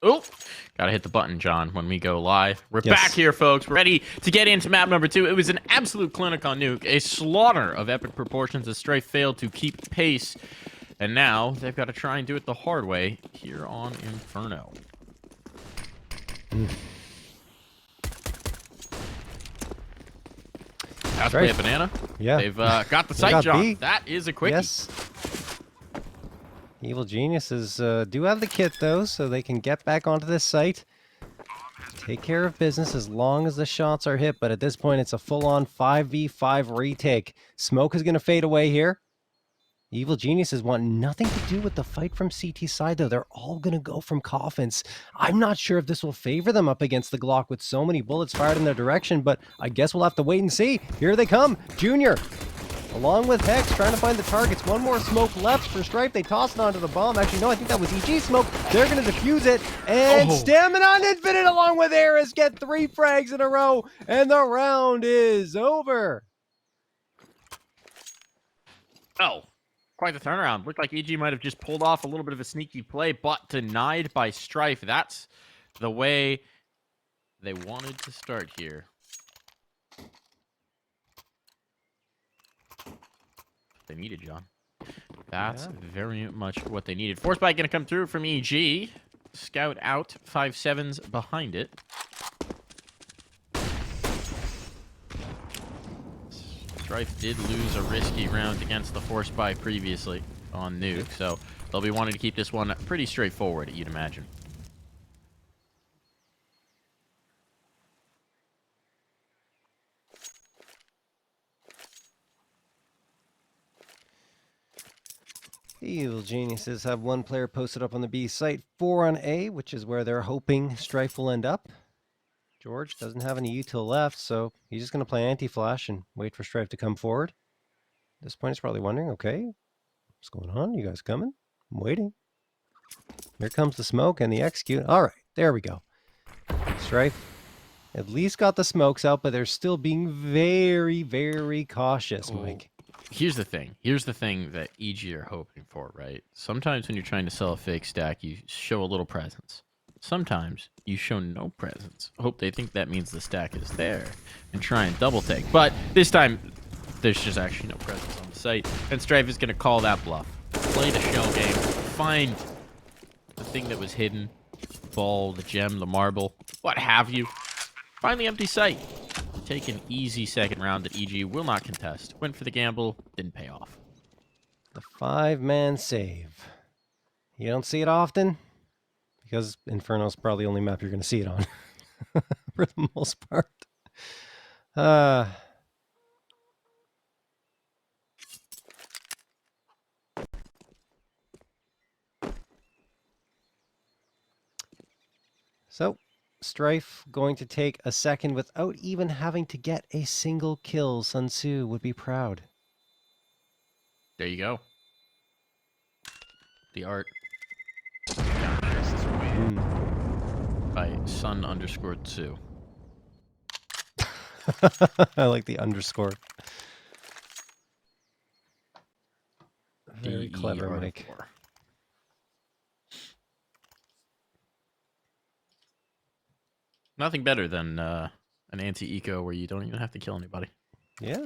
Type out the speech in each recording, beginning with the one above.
Oh, gotta hit the button, John, when we go live. We're Yes. back here, folks. We're ready to get into map number 2. It was an absolute clinic on Nuke, a slaughter of epic proportions as Strife failed to keep pace. And now they've got to try and do it the hard way here on Inferno. Pass play a banana. Yeah. They've got the sight, John. B. That is a quickie. Yes. Evil Geniuses do have the kit, though, so they can get back onto this site. Take care of business as long as the shots are hit, but at this point, it's a full-on 5v5 retake. Smoke is going to fade away here. Evil Geniuses want nothing to do with the fight from CT side, though. They're all going to go from coffins. I'm not sure if this will favor them up against the Glock with so many bullets fired in their direction, but I guess we'll have to wait and see. Here they come. Junior, along with Hex, trying to find the targets. One more smoke left for Strife. They toss it onto the bomb. Actually, no, I think that was EG smoke. They're going to defuse it. And Stamina on Infinite along with Eris get 3 frags in a row. And the round is over. Oh, quite the turnaround. Looked like EG might have just pulled off a little bit of a sneaky play, but denied by Strife. That's the way they wanted to start here. They needed, John. That's very much what they needed. Force bite going to come through from EG. Scout out. 5-7s behind it. Strife did lose a risky round against the force buy previously on Nuke, so they'll be wanting to keep this one pretty straightforward, you'd imagine. Evil Geniuses have 1 player posted up on the B site, 4 on A, which is where they're hoping Strife will end up. George doesn't have any util left, so he's just going to play anti-flash and wait for Strife to come forward. At this point, he's probably wondering, okay, what's going on? You guys coming? I'm waiting. Here comes the smoke and the execute. All right, there we go. Strife at least got the smokes out, but they're still being very, very cautious, Mike. Here's the thing. Here's the thing that EG are hoping for, right? Sometimes when you're trying to sell a fake stack, you show a little presence. Sometimes you show no presence. Hope they think that means the stack is there and try and double take. But this time, there's just actually no presence on the site. And Strife is going to call that bluff. Play the shell game. Find the thing that was hidden. Ball, the gem, the marble, what have you. Find the empty site. Take an easy second round that EG will not contest. Went for the gamble, didn't pay off. The 5-man save. You don't see it often, because Inferno's probably the only map you're going to see it on, for the most part. So, Strife going to take a second without even having to get a single kill. Sun Tzu would be proud. There you go. The art. By Sun_2. I like the underscore. Very clever, Mike. Nothing better than an anti-eco where you don't even have to kill anybody. Yeah.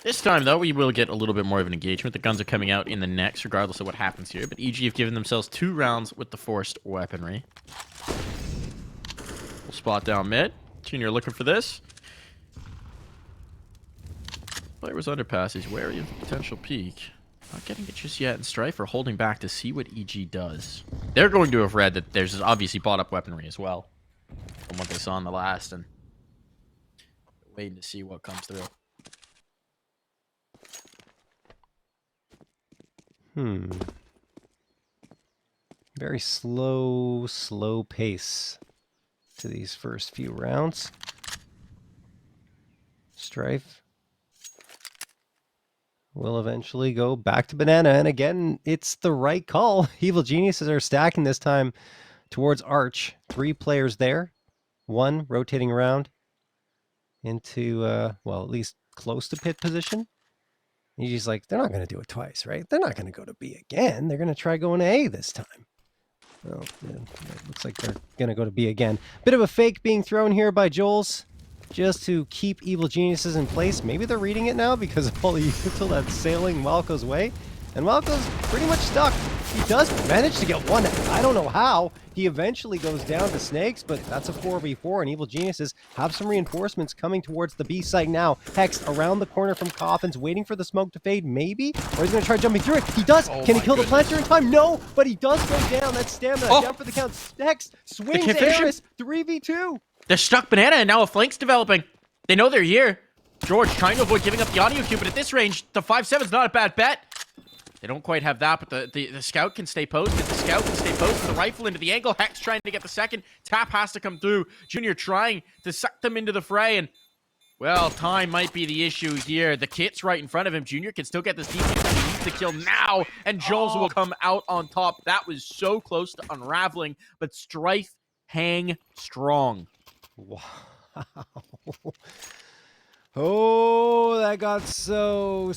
This time, though, we will get a little bit more of an engagement. The guns are coming out in the next, regardless of what happens here. But EG have given themselves 2 rounds with the forced weaponry. We'll spot down mid. Junior looking for this. Player was underpass. He's wary of the potential peek. Not getting it just yet, and Strife are holding back to see what EG does. They're going to have read that there's obviously bought up weaponry as well, from what they saw in the last, and waiting to see what comes through. Very slow pace to these first few rounds. Strife will eventually go back to banana, and again, it's the right call. Evil Geniuses are stacking this time towards Arch. 3 players there. 1 rotating around into, well, at least close to pit position. He's like, they're not going to do it twice, right? They're not going to go to B again. They're going to try going to A this time. Oh, yeah, it looks like they're going to go to B again. Bit of a fake being thrown here by Joel's just to keep Evil Geniuses in place. Maybe they're reading it now because of all the util that's sailing Walco's way. And Walco's pretty much stuck. He does manage to get one. I don't know how. He eventually goes down to Snakes, but that's a 4v4, and Evil Geniuses have some reinforcements coming towards the B site now. Hex around the corner from Coffins, waiting for the smoke to fade, maybe? Or he's going to try jumping through it. He does. Can he kill the planter in time? No, but he does go down. That's Stamina. Down for the count. Hex swings Eris. 3v2. They're stuck Banana, and now a flank's developing. They know they're here. George trying to avoid giving up the audio cue, but at this range, the 5-7's not a bad bet. They don't quite have that, but the scout can stay posted. The scout can stay posted. The rifle into the angle. Hex trying to get the second. Tap has to come through. Junior trying to suck them into the fray, and, well, time might be the issue here. The kit's right in front of him. Junior can still get this defense, but he needs to kill now, and Jules will come out on top. That was so close to unraveling, but Strife hang strong. Wow. Oh, that got so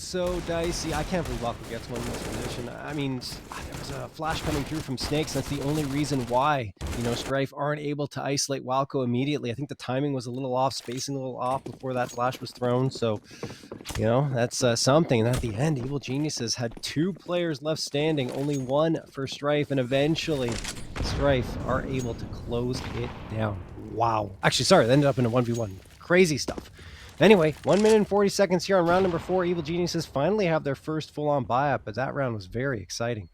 dicey. I can't believe Walco gets one in this position. I mean, there was a flash coming through from Snakes. That's the only reason why, Strife aren't able to isolate Walco immediately. I think the timing was a little off, spacing a little off before that flash was thrown. So, that's something. And at the end, Evil Geniuses had 2 players left standing, only 1 for Strife, and eventually Strife are able to close it down. Wow. Actually, sorry, that ended up in a 1v1. Crazy stuff. Anyway, 1 minute and 40 seconds here on round number 4. Evil Geniuses finally have their first full-on buyout, but that round was very exciting.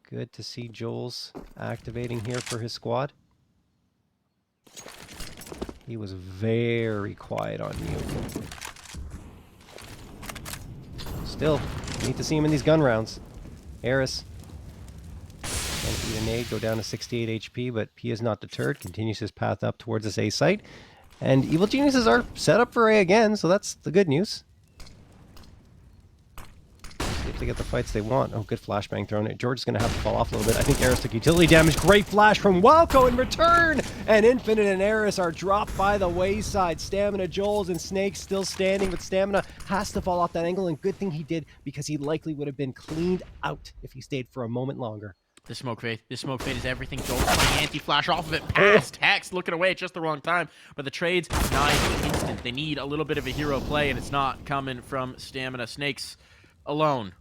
Good to see Joel's activating here for his squad. He was very quiet on mute. Still, need to see him in these gun rounds. Eris. Eat a nade, go down to 68 HP, but P is not deterred, continues his path up towards this A site. And Evil Geniuses are set up for A again, so that's the good news. See if they get the fights they want. Oh, good flashbang thrown. George is going to have to fall off a little bit. I think Eris took utility damage. Great flash from Walco in return! And Infinite and Eris are dropped by the wayside. Stamina, Joel's, and Snake still standing, but Stamina has to fall off that angle, and good thing he did, because he likely would have been cleaned out if he stayed for a moment longer. The smoke fade. This smoke fade is everything. Joel the anti-flash off of it. Past Hex looking away at just the wrong time. But the trade's nice instant. They need a little bit of a hero play, and it's not coming from Stamina. Snakes alone.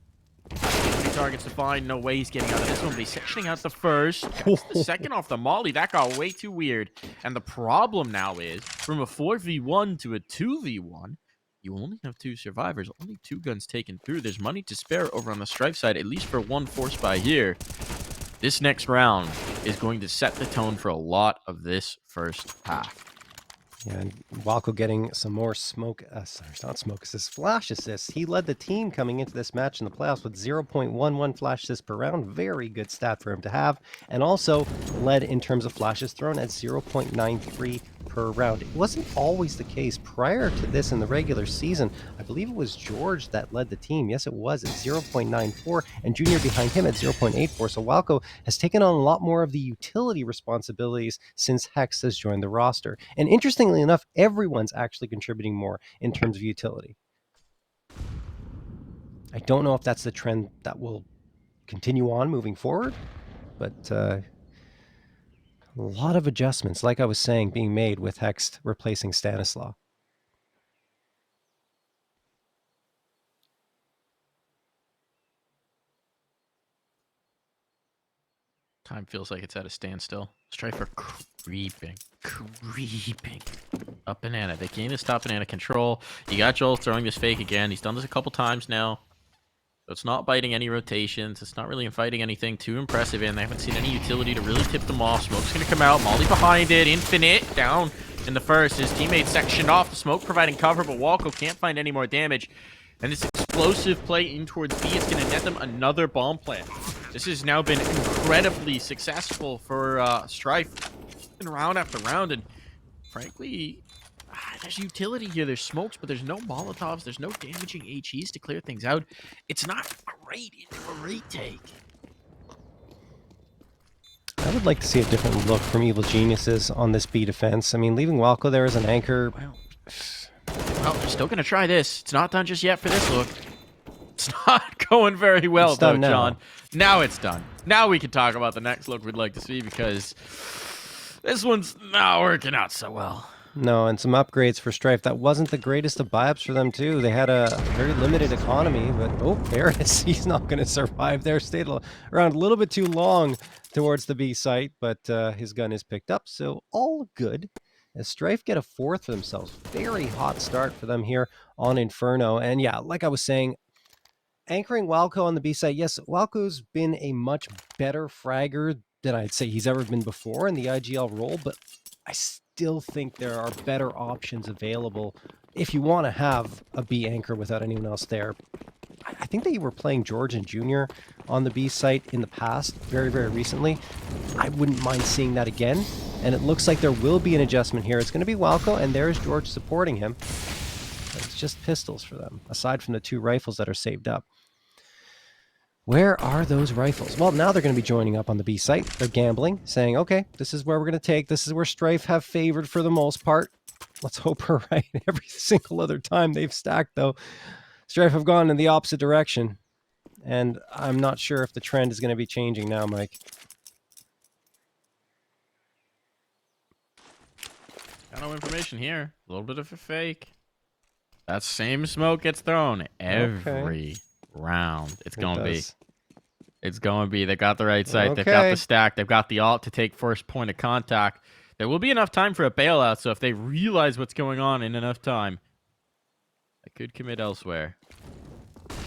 3 targets to find. No way he's getting out of this one. But he's sectioning out the first. Gets the second off the molly. That got way too weird. And the problem now is, from a 4v1 to a 2v1, you only have 2 survivors, only 2 guns taken through. There's money to spare over on the Strife side, at least for 1 force buy here. This next round is going to set the tone for a lot of this first half. Yeah, and Walco getting some more smoke, sorry, not smoke assists, flash assists. He led the team coming into this match in the playoffs with 0.11 flash assists per round. Very good stat for him to have. And also led in terms of flashes thrown at 0.93 per round. It wasn't always the case prior to this in the regular season. I believe it was George that led the team. Yes, it was at 0.94, and Junior behind him at 0.84. So Walco has taken on a lot more of the utility responsibilities since Hex has joined the roster. And interestingly enough, everyone's actually contributing more in terms of utility. I don't know if that's the trend that will continue on moving forward, but a lot of adjustments, like I was saying, being made with Hex replacing Stanislaw. Time feels like it's at a standstill. Strife are creeping. Up Banana. They came to stop Banana control. You got Joel throwing this fake again. He's done this a couple times now. So it's not biting any rotations. It's not really fighting anything too impressive, and they haven't seen any utility to really tip them off. Smoke's going to come out. Molly behind it. Infinite down in the first. His teammate sectioned off. The smoke providing cover, but Walco can't find any more damage. And this explosive play in towards B is going to net them another bomb plant. This has now been incredibly successful for Strife in round after round. And frankly, there's utility here. There's smokes, but there's no Molotovs. There's no damaging HEs to clear things out. It's not great into a retake. I would like to see a different look from Evil Geniuses on this B defense. I mean, leaving Walco there as an anchor. Well, they're still going to try this. It's not done just yet for this look. It's not going very well, It's done though, now. John. Now it's done. Now we can talk about the next look we'd like to see, because this one's not working out so well. No, and some upgrades for Strife. That wasn't the greatest of buy-ups for them, too. They had a very limited economy, but oh, there it is. He's not going to survive there. Stayed around a little bit too long towards the B site, but his gun is picked up, so all good. As Strife get a 4th for themselves. Very hot start for them here on Inferno. And yeah, like I was saying, anchoring Walco on the B side, yes, Walco's been a much better fragger than I'd say he's ever been before in the IGL role, but I still think there are better options available if you want to have a B anchor without anyone else there. I think that you were playing George and Junior on the B site in the past, very, very recently. I wouldn't mind seeing that again, and it looks like there will be an adjustment here. It's going to be Walco, and there's George supporting him. It's just pistols for them, aside from the 2 rifles that are saved up. Where are those rifles? Well, now they're going to be joining up on the B site. They're gambling, saying, okay, this is where we're going to take. This is where Strife have favored for the most part. Let's hope we're right every single other time they've stacked, though. Strife have gone in the opposite direction, and I'm not sure if the trend is going to be changing now, Mike. Got no information here. A little bit of a fake. That same smoke gets thrown every round. It's going to be. It's going to be. They got the right site. They've got the stack. They've got the alt to take first point of contact. There will be enough time for a bailout, so if they realize what's going on in enough time, I could commit elsewhere.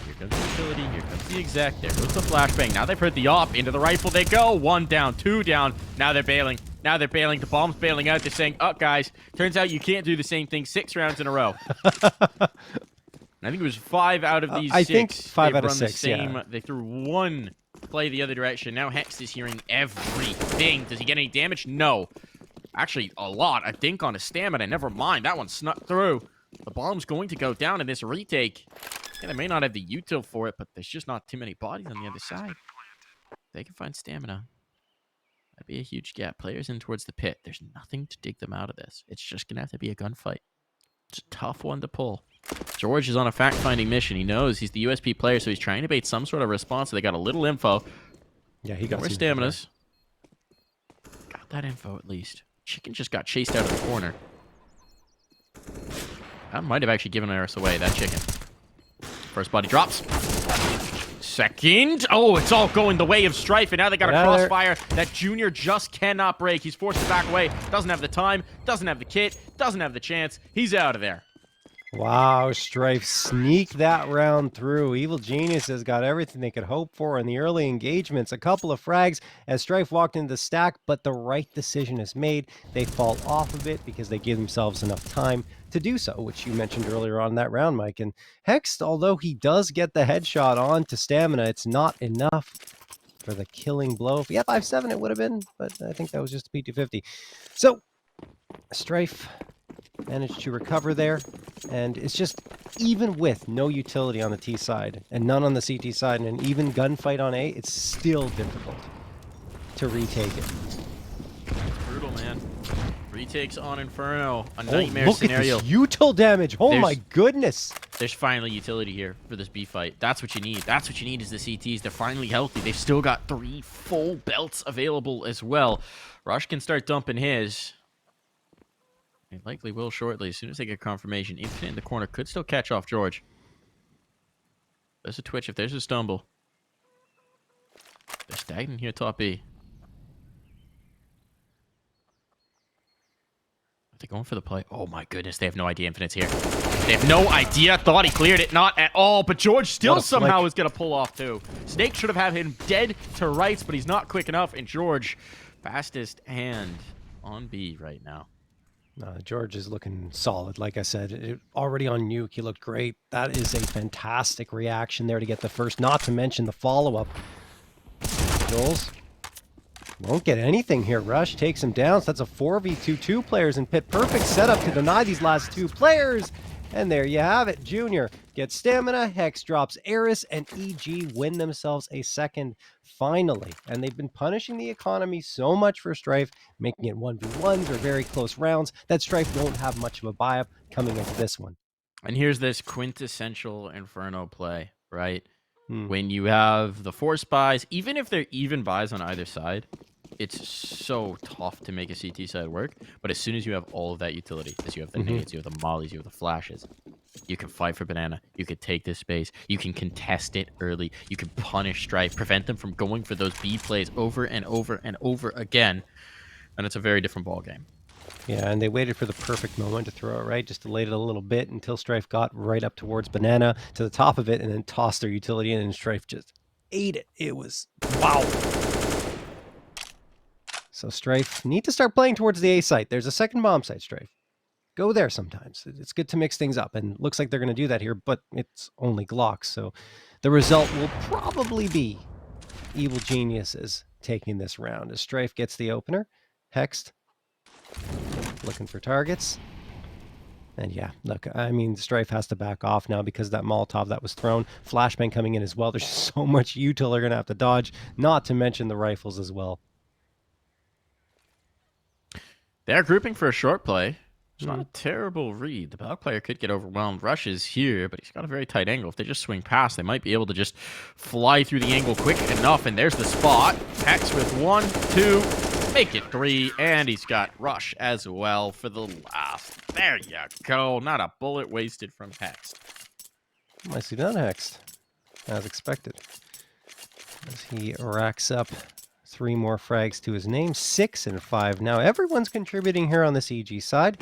Here comes the utility. Here comes the exec. There goes the flashbang. Now they've heard the op. Into the rifle they go. 1 down, 2 down. Now they're bailing. Now they're bailing. The bomb's bailing out. They're saying, oh, guys, turns out you can't do the same thing 6 rounds in a row. I think it was 5 out of these 6. I think 5 out of 6, yeah. They threw 1 play the other direction. Now Hex is hearing everything. Does he get any damage? No. Actually, a lot. I think on his stamina. Never mind. That one snuck through. The bomb's going to go down in this retake. Yeah, they may not have the util for it, but there's just not too many bodies on the other side. They can find stamina. That'd be a huge gap. Players in towards the pit. There's nothing to dig them out of this. It's just going to have to be a gunfight. It's a tough one to pull. George is on a fact-finding mission. He knows he's the USP player, so he's trying to bait some sort of response. So they got a little info. Yeah, he got more staminas. Got that info at least. Chicken just got chased out of the corner. That might have actually given us away, that chicken. First body drops. Second. Oh, it's all going the way of Strife, and now they got a crossfire that Junior just cannot break. He's forced to back away. Doesn't have the time, doesn't have the kit, doesn't have the chance. He's out of there. Wow, Strife sneaked that round through. Evil Geniuses got everything they could hope for in the early engagements. A couple of frags as Strife walked into the stack, but the right decision is made. They fall off of it because they give themselves enough time to do so, which you mentioned earlier on that round, Mike. And Hex, although he does get the headshot on to stamina, it's not enough for the killing blow. If he had 5-7, it would have been, but I think that was just a P250. So, Strife managed to recover there, and it's just, even with no utility on the T side and none on the CT side and an even gunfight on A, it's still difficult to retake it. Brutal, man. Retakes on Inferno. A nightmare scenario. Look at this util damage. Oh my goodness. There's finally utility here for this B fight. That's what you need. That's what you need is the CTs. They're finally healthy. They've still got 3 full belts available as well. Rush can start dumping his. They likely will shortly, as soon as they get confirmation. Infinite in the corner could still catch off George. There's a twitch if there's a stumble. They're stagnant here top B. Are they going for the play? Oh my goodness, they have no idea Infinite's here. They have no idea. Thought he cleared it. Not at all. But George still somehow is going to pull off too. Snake should have had him dead to rights, but he's not quick enough. And George, fastest hand on B right now. George is looking solid. Like I said, already on nuke, he looked great. That is a fantastic reaction there to get the first, not to mention the follow-up. Jules won't get anything here. Rush takes him down. So that's a 4v2, 2 players in pit. Perfect setup to deny these last 2 players. And there you have it. Junior gets stamina, Hex drops Eris, and EG win themselves a second finally. And they've been punishing the economy so much for Strife, making it 1v1s or very close rounds, that Strife won't have much of a buy-up coming into this one. And here's this quintessential Inferno play. right? Hmm. When you have the force buys, even if they're even buys on either side, it's so tough to make a CT side work. But as soon as you have all of that utility, as you have the nades, you have the mollies, you have the flashes, you can fight for banana. You can take this space. You can contest it early. You can punish Strife, prevent them from going for those B plays over and over and over again. And it's a very different ball game. Yeah, and they waited for the perfect moment to throw it, right? Just delayed it a little bit until Strife got right up towards Banana to the top of it and then tossed their utility in, and Strife just ate it. It was wow. So Strife need to start playing towards the A site. There's a second bomb site, Strife. Go there sometimes. It's good to mix things up, and looks like they're going to do that here, but it's only Glocks, so the result will probably be Evil Geniuses taking this round as Strife gets the opener. Hexed, looking for targets. And yeah, look, I mean, Strife has to back off now because that Molotov that was thrown, flashbang coming in as well. There's so much util they're going to have to dodge, not to mention the rifles as well. They're grouping for a short play. It's not a terrible read. The back player could get overwhelmed. Rush is here, but he's got a very tight angle. If they just swing past, they might be able to just fly through the angle quick enough. And there's the spot. Hex with 1, 2, make it 3. And he's got Rush as well for the last. There you go. Not a bullet wasted from Hex. Nicely done, Hexed, as expected. As he racks up 3 more frags to his name, 6 and 5. Now everyone's contributing here on this EG side.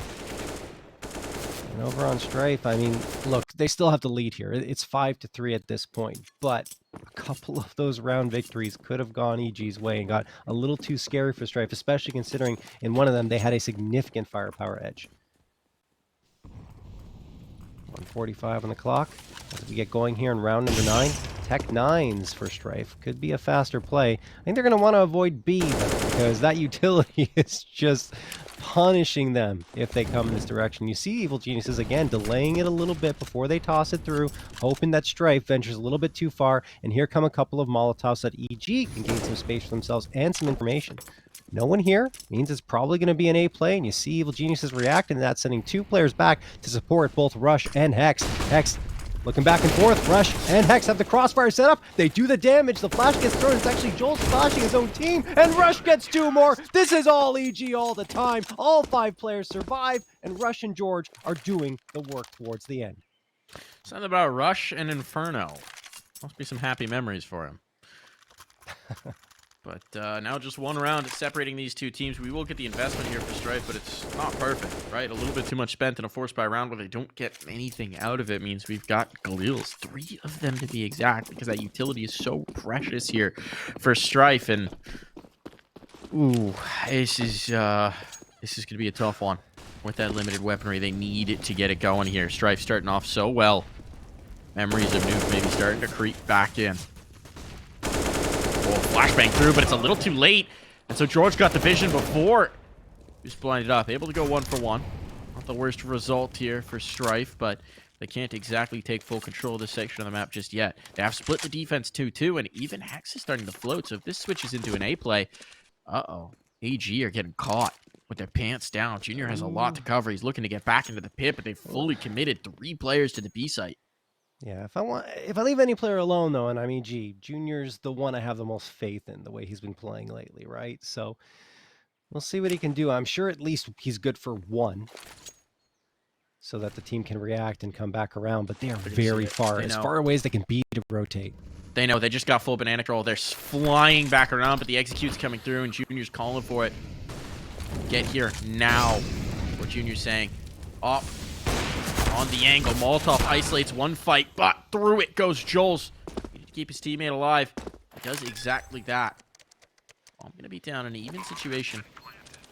And over on Strife, I mean, look, they still have the lead here. It's 5-3 at this point, but a couple of those round victories could have gone EG's way and got a little too scary for Strife, especially considering in one of them they had a significant firepower edge. 1:45 on the clock as we get going here in round number 9. Tech 9s for Strife. Could be a faster play. I think they're going to want to avoid B, though, because that utility is just punishing them if they come in this direction. You see Evil Geniuses, again, delaying it a little bit before they toss it through, hoping that Strife ventures a little bit too far, and here come a couple of Molotovs that EG can gain some space for themselves and some information. No one here means it's probably going to be an A play, and you see Evil Geniuses reacting to that, sending 2 players back to support both Rush and Hex. Hex looking back and forth. Rush and Hex have the crossfire set up. They do the damage. The flash gets thrown. It's actually Joel's flashing his own team, and Rush gets 2 more. This is all EG all the time. All 5 players survive, and Rush and George are doing the work towards the end. Something about Rush and Inferno. Must be some happy memories for him. But now just one round separating these 2 teams. We will get the investment here for Strife, but it's not perfect, right? A little bit too much spent in a force buy round where they don't get anything out of it means we've got Galils, 3 of them to be exact, because that utility is so precious here for Strife. And ooh, this is going to be a tough one with that limited weaponry. They need it to get it going here. Strife starting off so well. Memories of Nuke maybe starting to creep back in. Flashbang through, but it's a little too late. And so George got the vision before he was blinded up. Able to go 1 for 1. Not the worst result here for Strife, but they can't exactly take full control of this section of the map just yet. They have split the defense 2-2, and even Hex is starting to float. So if this switches into an A play, AG are getting caught with their pants down. Junior has a lot to cover. He's looking to get back into the pit, but they've fully committed 3 players to the B site. Yeah, if I leave any player alone though, and I mean, Junior's the one I have the most faith in, the way he's been playing lately, right? So we'll see what he can do. I'm sure at least he's good for 1, so that the team can react and come back around. But they are very far, as far away as they can be to rotate. They know they just got full banana control. They're flying back around, but the execute's coming through, and Junior's calling for it. Get here now. What Junior's saying. Off. On the angle, Molotov isolates 1 fight, but through it goes Joel's. Need to keep his teammate alive. He does exactly that. I'm going to be down in an even situation.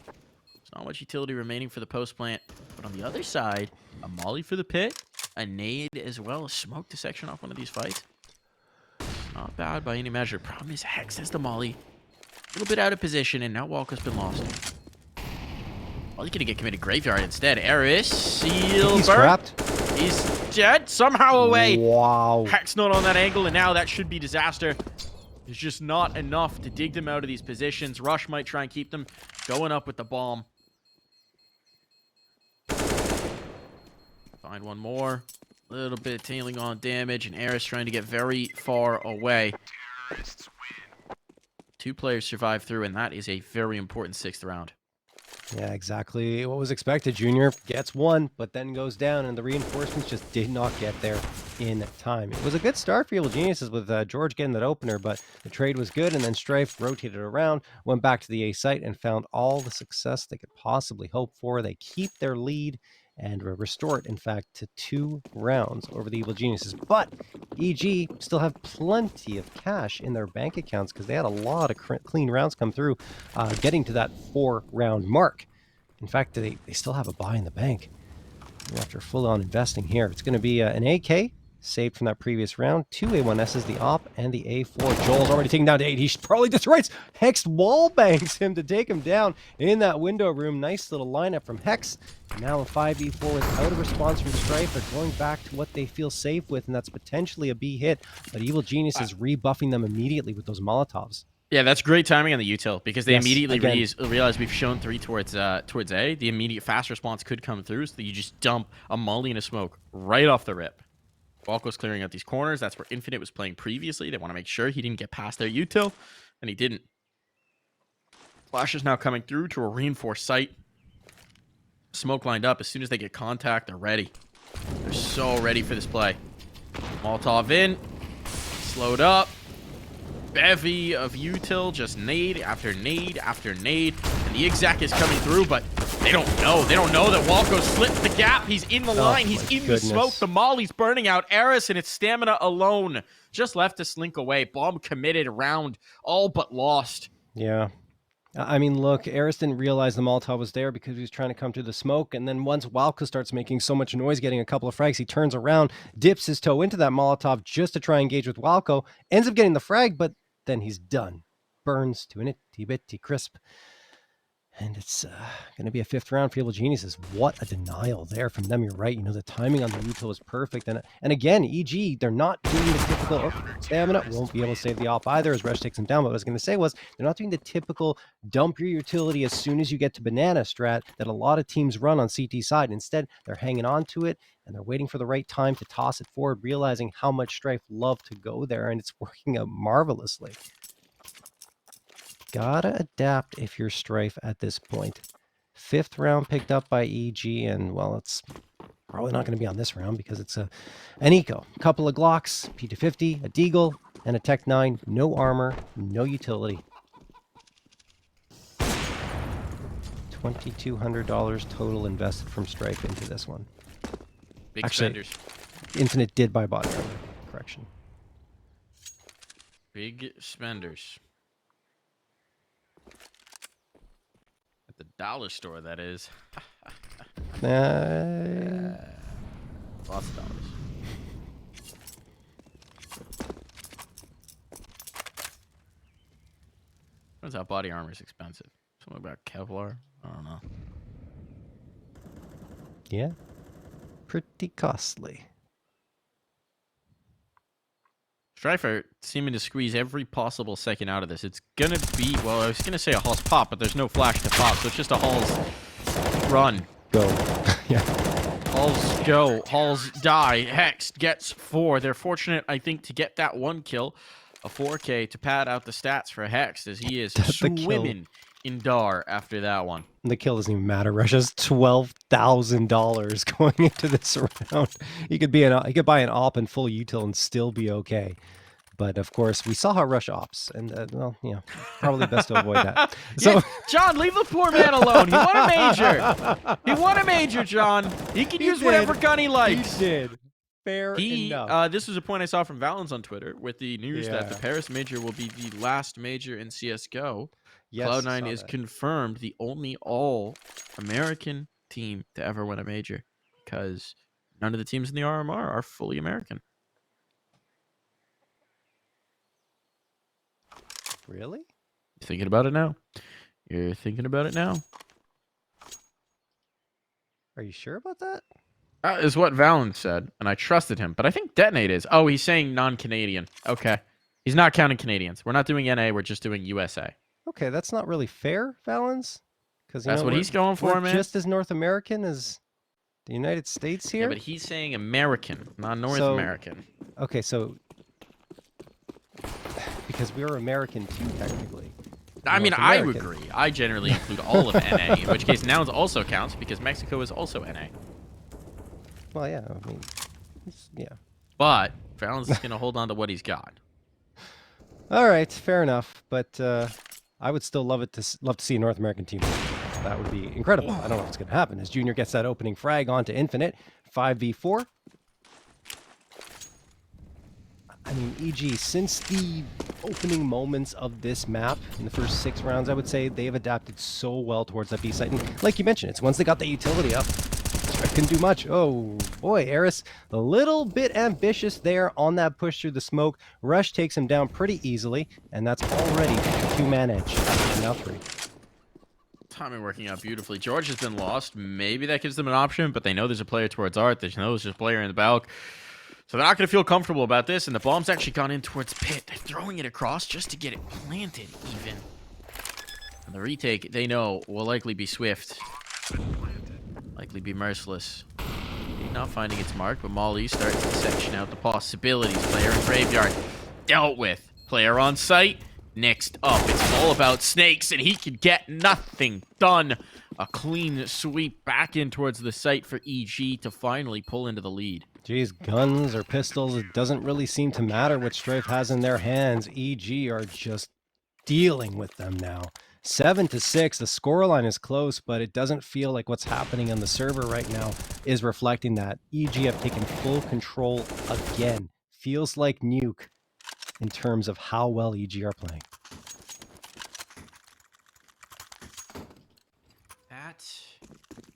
There's not much utility remaining for the post plant, but on the other side, a molly for the pit, a nade as well, a smoke to section off one of these fights. It's not bad by any measure. Problem is, Hex has the molly. A little bit out of position, and now Walker's been lost. Well, he's going to get committed graveyard instead. Eris, Silver. He's trapped. He's dead. Somehow away. Wow. Hex not on that angle, and now that should be disaster. There's just not enough to dig them out of these positions. Rush might try and keep them going up with the bomb. Find one more. little bit of tailing on damage, and Eris trying to get very far away. 2 players survive through, and that is a very important 6th round. Yeah, exactly what was expected. Junior gets one, but then goes down, and the reinforcements just did not get there in time. It was a good start for Evil Geniuses with George getting that opener, but the trade was good, and then Strife rotated around, went back to the A site, and found all the success they could possibly hope for. They keep their lead and restore it, in fact, to 2 rounds over the Evil Geniuses. But EG still have plenty of cash in their bank accounts because they had a lot of clean rounds come through, getting to that 4-round mark. In fact, they still have a buy in the bank after full on investing here. It's going to be an AK saved from that previous round, 2 A1Ss, the AWP, and the A4. Joel's already taken down to 8. He probably just writes Hex wall bangs him to take him down in that window room. Nice little lineup from Hex. Now a 5v4 without a response from Strife. They're going back to what they feel safe with, and that's potentially a B hit. But Evil Genius is rebuffing them immediately with those Molotovs. Yeah, that's great timing on the util because they immediately again. realize we've shown 3 towards A. The immediate fast response could come through, so you just dump a molly and a smoke right off the rip. Walco's clearing out these corners. That's where Infinite was playing previously. They want to make sure he didn't get past their util, and he didn't. Flash is now coming through to a reinforced site. Smoke lined up. As soon as they get contact, they're ready. They're so ready for this play. Molotov in. Slowed up. Bevy of util, just nade after nade after nade. And the exec is coming through, but they don't know. They don't know that Walco slipped the gap. He's in the line. He's in the smoke. The molly's burning out. Eris and its stamina alone just left to slink away. Bomb committed round, all but lost. Yeah. I mean, look, Eris didn't realize the Molotov was there because he was trying to come through the smoke. And then once Walco starts making so much noise, getting a couple of frags, he turns around, dips his toe into that Molotov just to try and engage with Walco, ends up getting the frag, but then he's done. Burns to an itty-bitty crisp. And it's going to be a 5th round for Evil Geniuses. What a denial there from them. You're right. You know, the timing on the util is perfect. And again, EG, they're not doing the typical stamina. Won't be able to save the AWP either as Rush takes him down. But what I was going to say was they're not doing the typical dump your utility as soon as you get to banana strat that a lot of teams run on CT side. Instead, they're hanging on to it and they're waiting for the right time to toss it forward, realizing how much Strife love to go there. And it's working out marvelously. Gotta adapt if you're Strife at this point. 5th round picked up by EG, and well, it's probably not going to be on this round because it's an eco. A couple of Glocks, P250, a Deagle, and a Tech 9. No armor, no utility. $2,200 total invested from Strife into this one. Big Actually, spenders. Infinite did buy body armor. Correction. Big spenders. At the dollar store, that is. Lots of dollars. Turns out body armor is expensive. Something about Kevlar? I don't know. Yeah. Pretty costly. Strifer seeming to squeeze every possible second out of this. It's gonna be, well, I was gonna say a Hall's pop, but there's no flash to pop, so it's just a Hall's run. Go. Yeah. Halls go. Halls die. Hex gets 4. They're fortunate, I think, to get that 1 kill. A 4K to pad out the stats for Hex as he is swimming in DAR after that one. The kill doesn't even matter. Rush has $12,000 going into this round. He could buy an op and full util and still be okay. But of course, we saw how Rush ops, and well, you know, probably best to avoid that. So, John, leave the poor man alone. He won a major. He won a major, John. He can use whatever gun he likes. He did. Fair enough. This was a point I saw from Valens on Twitter with the news that the Paris major will be the last major in CSGO. Yes, Cloud9 is confirmed the only all-American team to ever win a major because none of the teams in the RMR are fully American. Really? You're thinking about it now. You're thinking about it now. Are you sure about that? Is what Valens said, and I trusted him. But I think Detonate is. Oh, he's saying non-Canadian. Okay. He's not counting Canadians. We're not doing NA. We're just doing USA. Okay, that's not really fair, Valens. Because that's what he's going for, man. Just as North American as The United States Yeah, here? but he's saying American, not North So- American. Okay, so because we're American too, technically. I mean, North I would American. agree. I generally include all of NA, in which case nouns also counts because Mexico is also NA. Well, yeah, I mean, yeah. But Fallon's just gonna hold on to what he's got. All right, fair enough. But I would still love to see a North American team. That would be incredible. I don't know what's going to happen as Junior gets that opening frag onto Infinite. 5v4. I mean, EG, since the opening moments of this map in the first 6 rounds, I would say they've adapted so well towards that B site. And like you mentioned, it's once they got the utility up, Strife couldn't do much. Oh boy, Eris, a little bit ambitious there on that push through the smoke. Rush takes him down pretty easily, and that's already a 2-man edge. Now 3. Timing working out beautifully. George has been lost. Maybe that gives them an option, but they know there's a player towards Art. They know there's a player in the balk. So they're not going to feel comfortable about this, and the bomb's actually gone in towards Pit. They're throwing it across just to get it planted, even. And the retake, they know, will likely be swift. Likely be merciless. Not finding its mark, but Molly starts to section out the possibilities. Player in Graveyard. Dealt with. Player on site. Next up, it's all about Snakes, and he can get nothing done. A clean sweep back in towards the site for EG to finally pull into the lead. Geez, guns or pistols, it doesn't really seem to matter what Strife has in their hands. EG are just dealing with them now. 7-6, the scoreline is close, but it doesn't feel like what's happening on the server right now is reflecting that. EG have taken full control again. Feels like Nuke in terms of how well EG are playing. That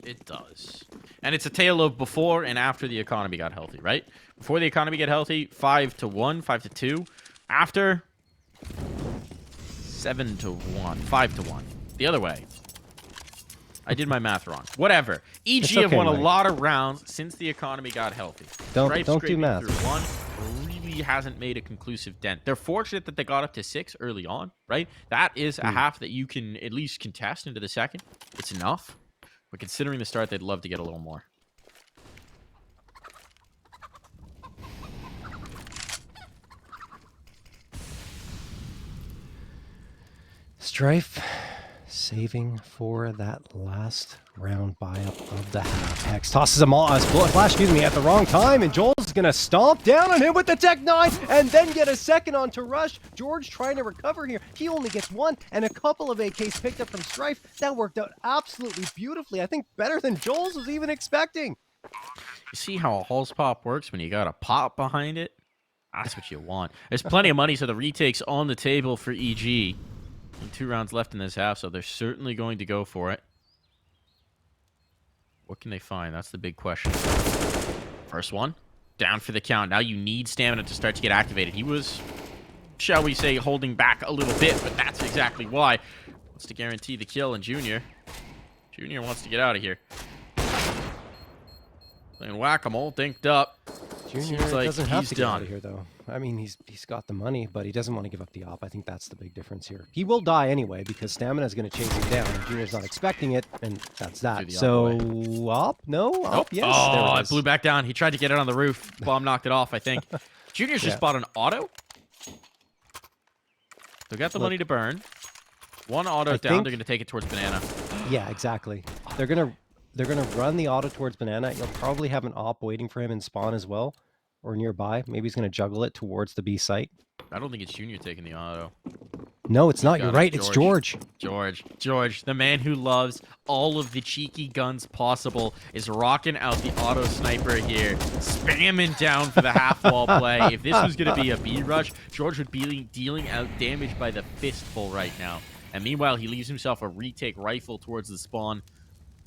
it does. And it's a tale of before and after the economy got healthy, right? Before the economy got healthy, 5-1, 5-2. After 7-1, 5-1. The other way. I did my math wrong. Whatever. EG It's okay, have won a Mike. lot of rounds since the economy got healthy. Don't Strife do scraping math. through 1 really hasn't made a conclusive dent. They're fortunate that they got up to 6 early on, right? That is a half that you can at least contest into the second. It's enough. But considering the start, they'd love to get a little more. Strife saving for that last round buy-up of the half. Hex tosses him all, Flash, excuse me, at the wrong time, and Joel's gonna stomp down on him with the Tech 9, and then get a second onto Rush. George trying to recover here. He only gets 1, and a couple of AKs picked up from Strife. That worked out absolutely beautifully. I think better than Joel's was even expecting. You see how a Hulse pop works when you got a pop behind it? That's what you want. There's plenty of money, so the retake's on the table for EG. And 2 rounds left in this half, so they're certainly going to go for it. What can they find? That's the big question. First one, down for the count. Now you need stamina to start to get activated. He was, shall we say, holding back a little bit, but that's exactly why. Wants to guarantee the kill, and Junior wants to get out of here. Playing whack-a-mole, dinked up. Junior Seems like doesn't have he's to get out done. of here, though. I mean, he's got the money, but he doesn't want to give up the op. I think that's the big difference here. He will die anyway because stamina is going to chase him down. And Junior's not expecting it, and that's that. So op? No op? Nope. Yes. Oh, there it blew back down. He tried to get it on the roof. Bomb knocked it off, I think. Junior's just bought an auto. They got the money to burn. One auto down. They're going to take it towards Banana. Yeah, exactly. They're gonna run the auto towards Banana. You'll probably have an op waiting for him in spawn as well, or nearby. Maybe he's gonna juggle it towards the B site. I don't think it's Junior taking the auto. No, it's not. You're right. It's George. George, the man who loves all of the cheeky guns possible, is rocking out the auto sniper here, spamming down for the half wall play. If this was going to be a B rush, George would be dealing out damage by the fistful right now. And meanwhile, he leaves himself a retake rifle towards the spawn.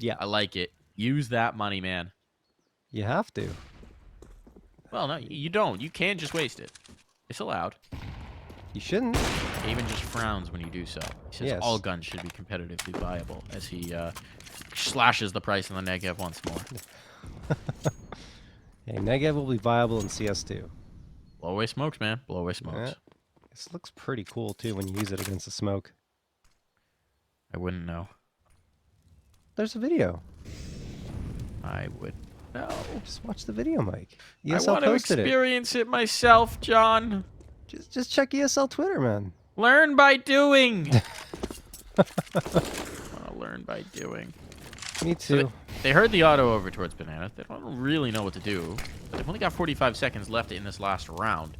Yeah, I like it. Use that money, man. you have to. Well, no, you don't. You can just waste it. It's allowed. You shouldn't. He even just frowns when you do so. He says all guns should be competitively viable as he slashes the price on the Negev once more. Hey, Negev will be viable in CS2. Blow away smokes, man. Blow away smokes. Yeah. This looks pretty cool, too, when you use it against the smoke. I wouldn't know. There's a video. I would No. Just watch the video, Mike. I ESL want to posted it. experience it myself, John. Just check ESL Twitter, man. Learn by doing. I want to learn by doing. Me So too. they heard the auto over towards Banana. They don't really know what to do. But they've only got 45 seconds left in this last round.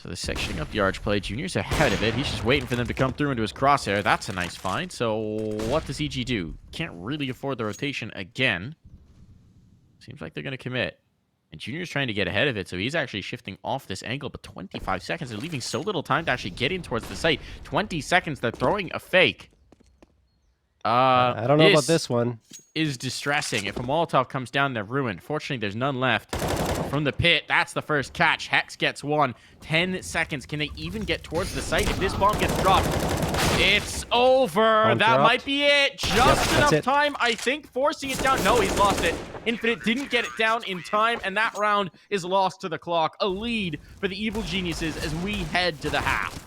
So they're sectioning up the arch play. Junior's ahead of it. He's just waiting for them to come through into his crosshair. That's a nice find. So what does EG do? Can't really afford the rotation again. Seems like they're going to commit. And Junior's trying to get ahead of it, so he's actually shifting off this angle. But 25 seconds, they're leaving so little time to actually get in towards the site. 20 seconds, they're throwing a fake. I don't know about this one. Is distressing. If a Molotov comes down, they're ruined. Fortunately, there's none left. From the pit, that's the first catch. Hex gets one. 10 seconds. Can they even get towards the site? If this bomb gets dropped, it's over. Bomb that dropped. might be it. Just enough it. time, I think, forcing it down. No, he's lost it. Infinite didn't get it down in time, and that round is lost to the clock. A lead for the Evil Geniuses as we head to the half.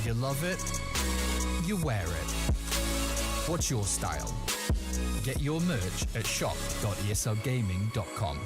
You love it, you wear it. What's your style? Get your merch at shop.eslgaming.com.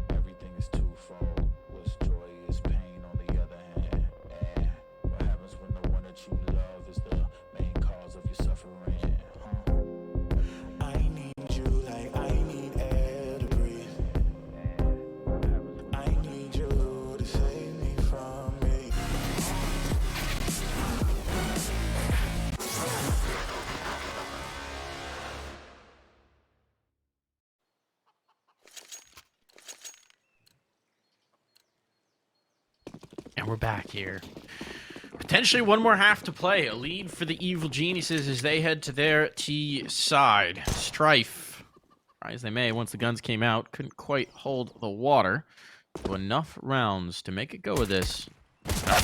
Everything is twofold. What's joy is pain on the other hand. And what happens when the one that you love is the main cause of your suffering? I need you like I need air to breathe. I need you to save me from me. And we're back here. Potentially one more half to play. A lead for the Evil Geniuses as they head to their T side. Strife Try as they may, once the guns came out, couldn't quite hold the water. So enough rounds to make a go of this.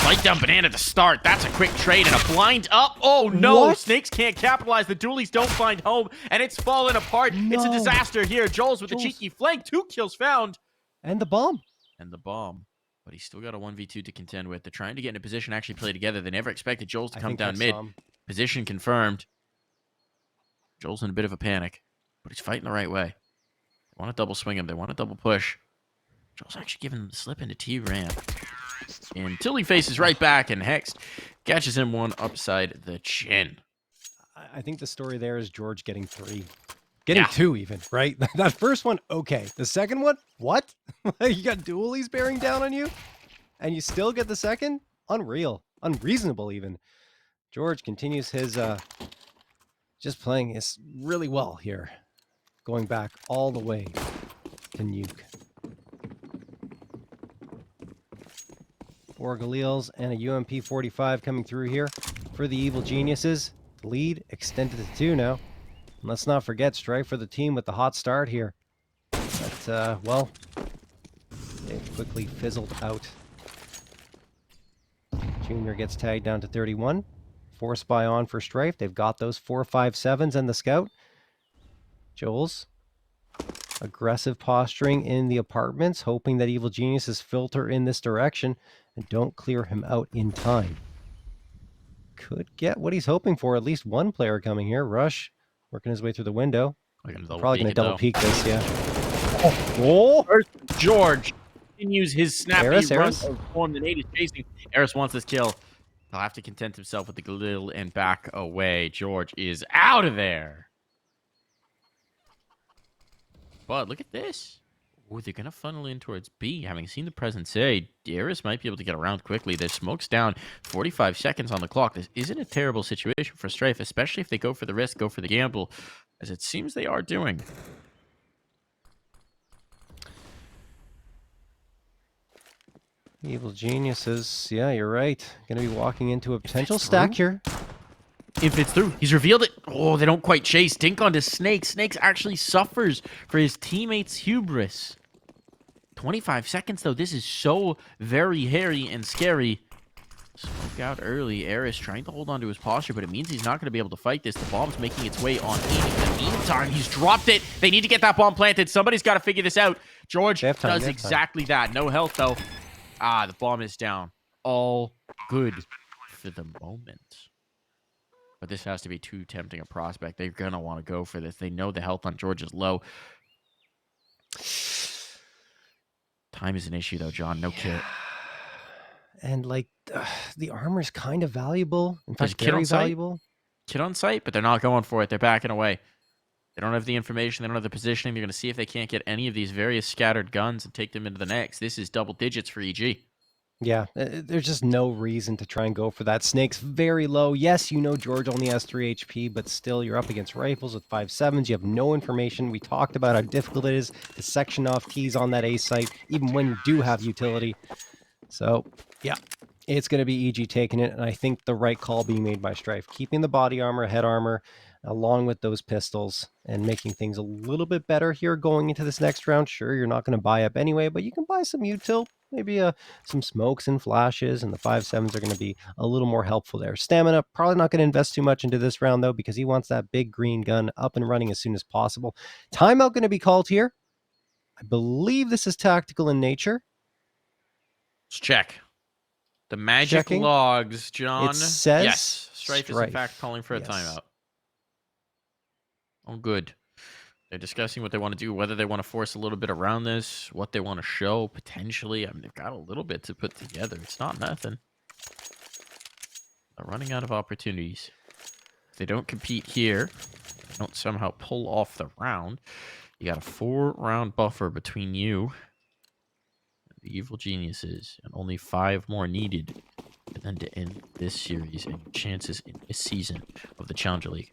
Light down banana to start. That's a quick trade and a blind up. Oh no, What? Snakes can't capitalize. The dualies don't find home, and it's falling apart. It's a No. disaster here. Joel's with the Joel's- cheeky flank. 2 kills found. And the bomb. And the bomb. But he's still got a 1v2 to contend with. They're trying to get in a position to actually play together. They never expected Joel's to I come think down I mid. saw him. Position confirmed. Joel's in a bit of a panic, but he's fighting the right way. They want to double swing him. They want to double push. Joel's actually giving him the slip into T-ramp. Until he faces right back, and Hex catches him one upside the chin. I think the story there is George getting 3. Getting Yeah. 2 even, right? That first one, okay. The second one, what? You got dualies bearing down on you? And you still get the second? Unreal. Unreasonable even. George continues his just playing his really well here. Going back all the way to Nuke. 4 Galils and a UMP 45 coming through here for the Evil Geniuses. The lead extended to 2 now. And let's not forget Strife for the team with the hot start here. But, well, they've quickly fizzled out. Junior gets tagged down to 31. 4 spy on for Strife. They've got those 4.57s and the scout. Joel's aggressive posturing in the apartments, hoping that Evil Geniuses filter in this direction and don't clear him out in time. Could get what he's hoping for. At least one player coming here. Rush working his way through the window. Probably going to double peek this, yeah. Oh! George continues his snappy Eris. run of form. The nade is chasing. Eris wants this kill. He'll have to content himself with the Galil and back away. George is out of there. But look at this. Oh, they're going to funnel in towards B. Having seen the presence A, Eris might be able to get around quickly. There's smokes down. 45 seconds on the clock. This isn't a terrible situation for Strife, especially if they go for the risk, go for the gamble, as it seems they are doing. Evil Geniuses. Yeah, you're right. Going to be walking into a potential stack here. If it's through, he's revealed it. Oh, they don't quite chase. Dink onto Snake. Snakes actually suffers for his teammates' hubris. 25 seconds, though. This is so very hairy and scary. Smoke out early. Eris trying to hold on to his posture, but it means he's not going to be able to fight this. The bomb's making its way on in. In the meantime, he's dropped it. They need to get that bomb planted. Somebody's got to figure this out. George does exactly that. No health, though. Ah, the bomb is down. All good for the moment. But this has to be too tempting a prospect. They're going to want to go for this. They know the health on George is low. Time is an issue, though, John. No kit. And, like, the armor's kind of valuable. In There's a fact, kit very on site? valuable. Kit on site, but they're not going for it. They're backing away. They don't have the information. They don't have the positioning. They're going to see if they can't get any of these various scattered guns and take them into the next. This is double digits for EG. Yeah, there's just no reason to try and go for that. Snake's very low. Yes, you know George only has 3 HP, but still you're up against rifles with 5.7s. You have no information. We talked about how difficult it is to section off keys on that A site, even when you do have utility. So, yeah, it's going to be EG taking it, and I think the right call being made by Strife. Keeping the body armor, head armor, along with those pistols, and making things a little bit better here going into this next round. Sure, you're not going to buy up anyway, but you can buy some util. Maybe some smokes and flashes, and the 5.7s are going to be a little more helpful there. Stamina, probably not going to invest too much into this round, though, because he wants that big green gun up and running as soon as possible. Timeout going to be called here. I believe this is tactical in nature. Let's check. The magic Checking. logs, John. It says yes. Strife is, in fact, calling for a Yes. timeout. Oh, good. They're discussing what they want to do, whether they want to force a little bit around this, what they want to show, potentially. I mean, they've got a little bit to put together. It's not nothing. They're running out of opportunities. If they don't compete here, they don't somehow pull off the round, you got a 4-round buffer between you and the Evil Geniuses, and only 5 more needed for them to end this series and your chances in this season of the Challenger League.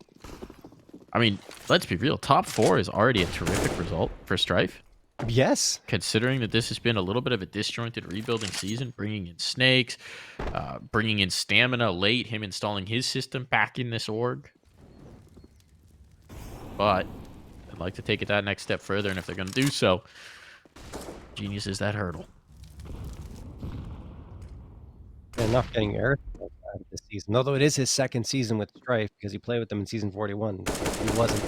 I mean, let's be real. Top 4 is already a terrific result for Strife. Yes. Considering that this has been a little bit of a disjointed rebuilding season, bringing in Snakes, bringing in Stamina late, him installing his system back in this org. But I'd like to take it that next step further, and if they're going to do so, Genius is that hurdle. And not getting Eric this season, although it is his second season with Strife because he played with them in season 41. He wasn't.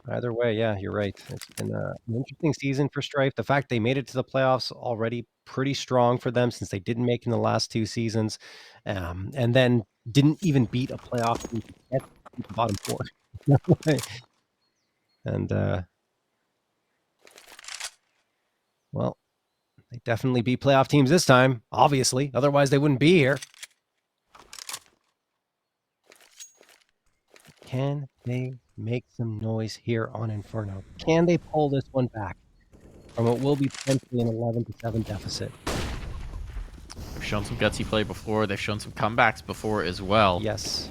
Either way, yeah, you're right. It's been an interesting season for Strife. The fact they made it to the playoffs already pretty strong for them since they didn't make in the last 2 seasons, and then didn't even beat a playoff team to get to the bottom 4. And well, they definitely beat playoff teams this time, obviously. Otherwise, they wouldn't be here. Can they make some noise here on Inferno? Can they pull this one back from what will be potentially an 11-7 deficit? They've shown some gutsy play before. They've shown some comebacks before as well. Yes.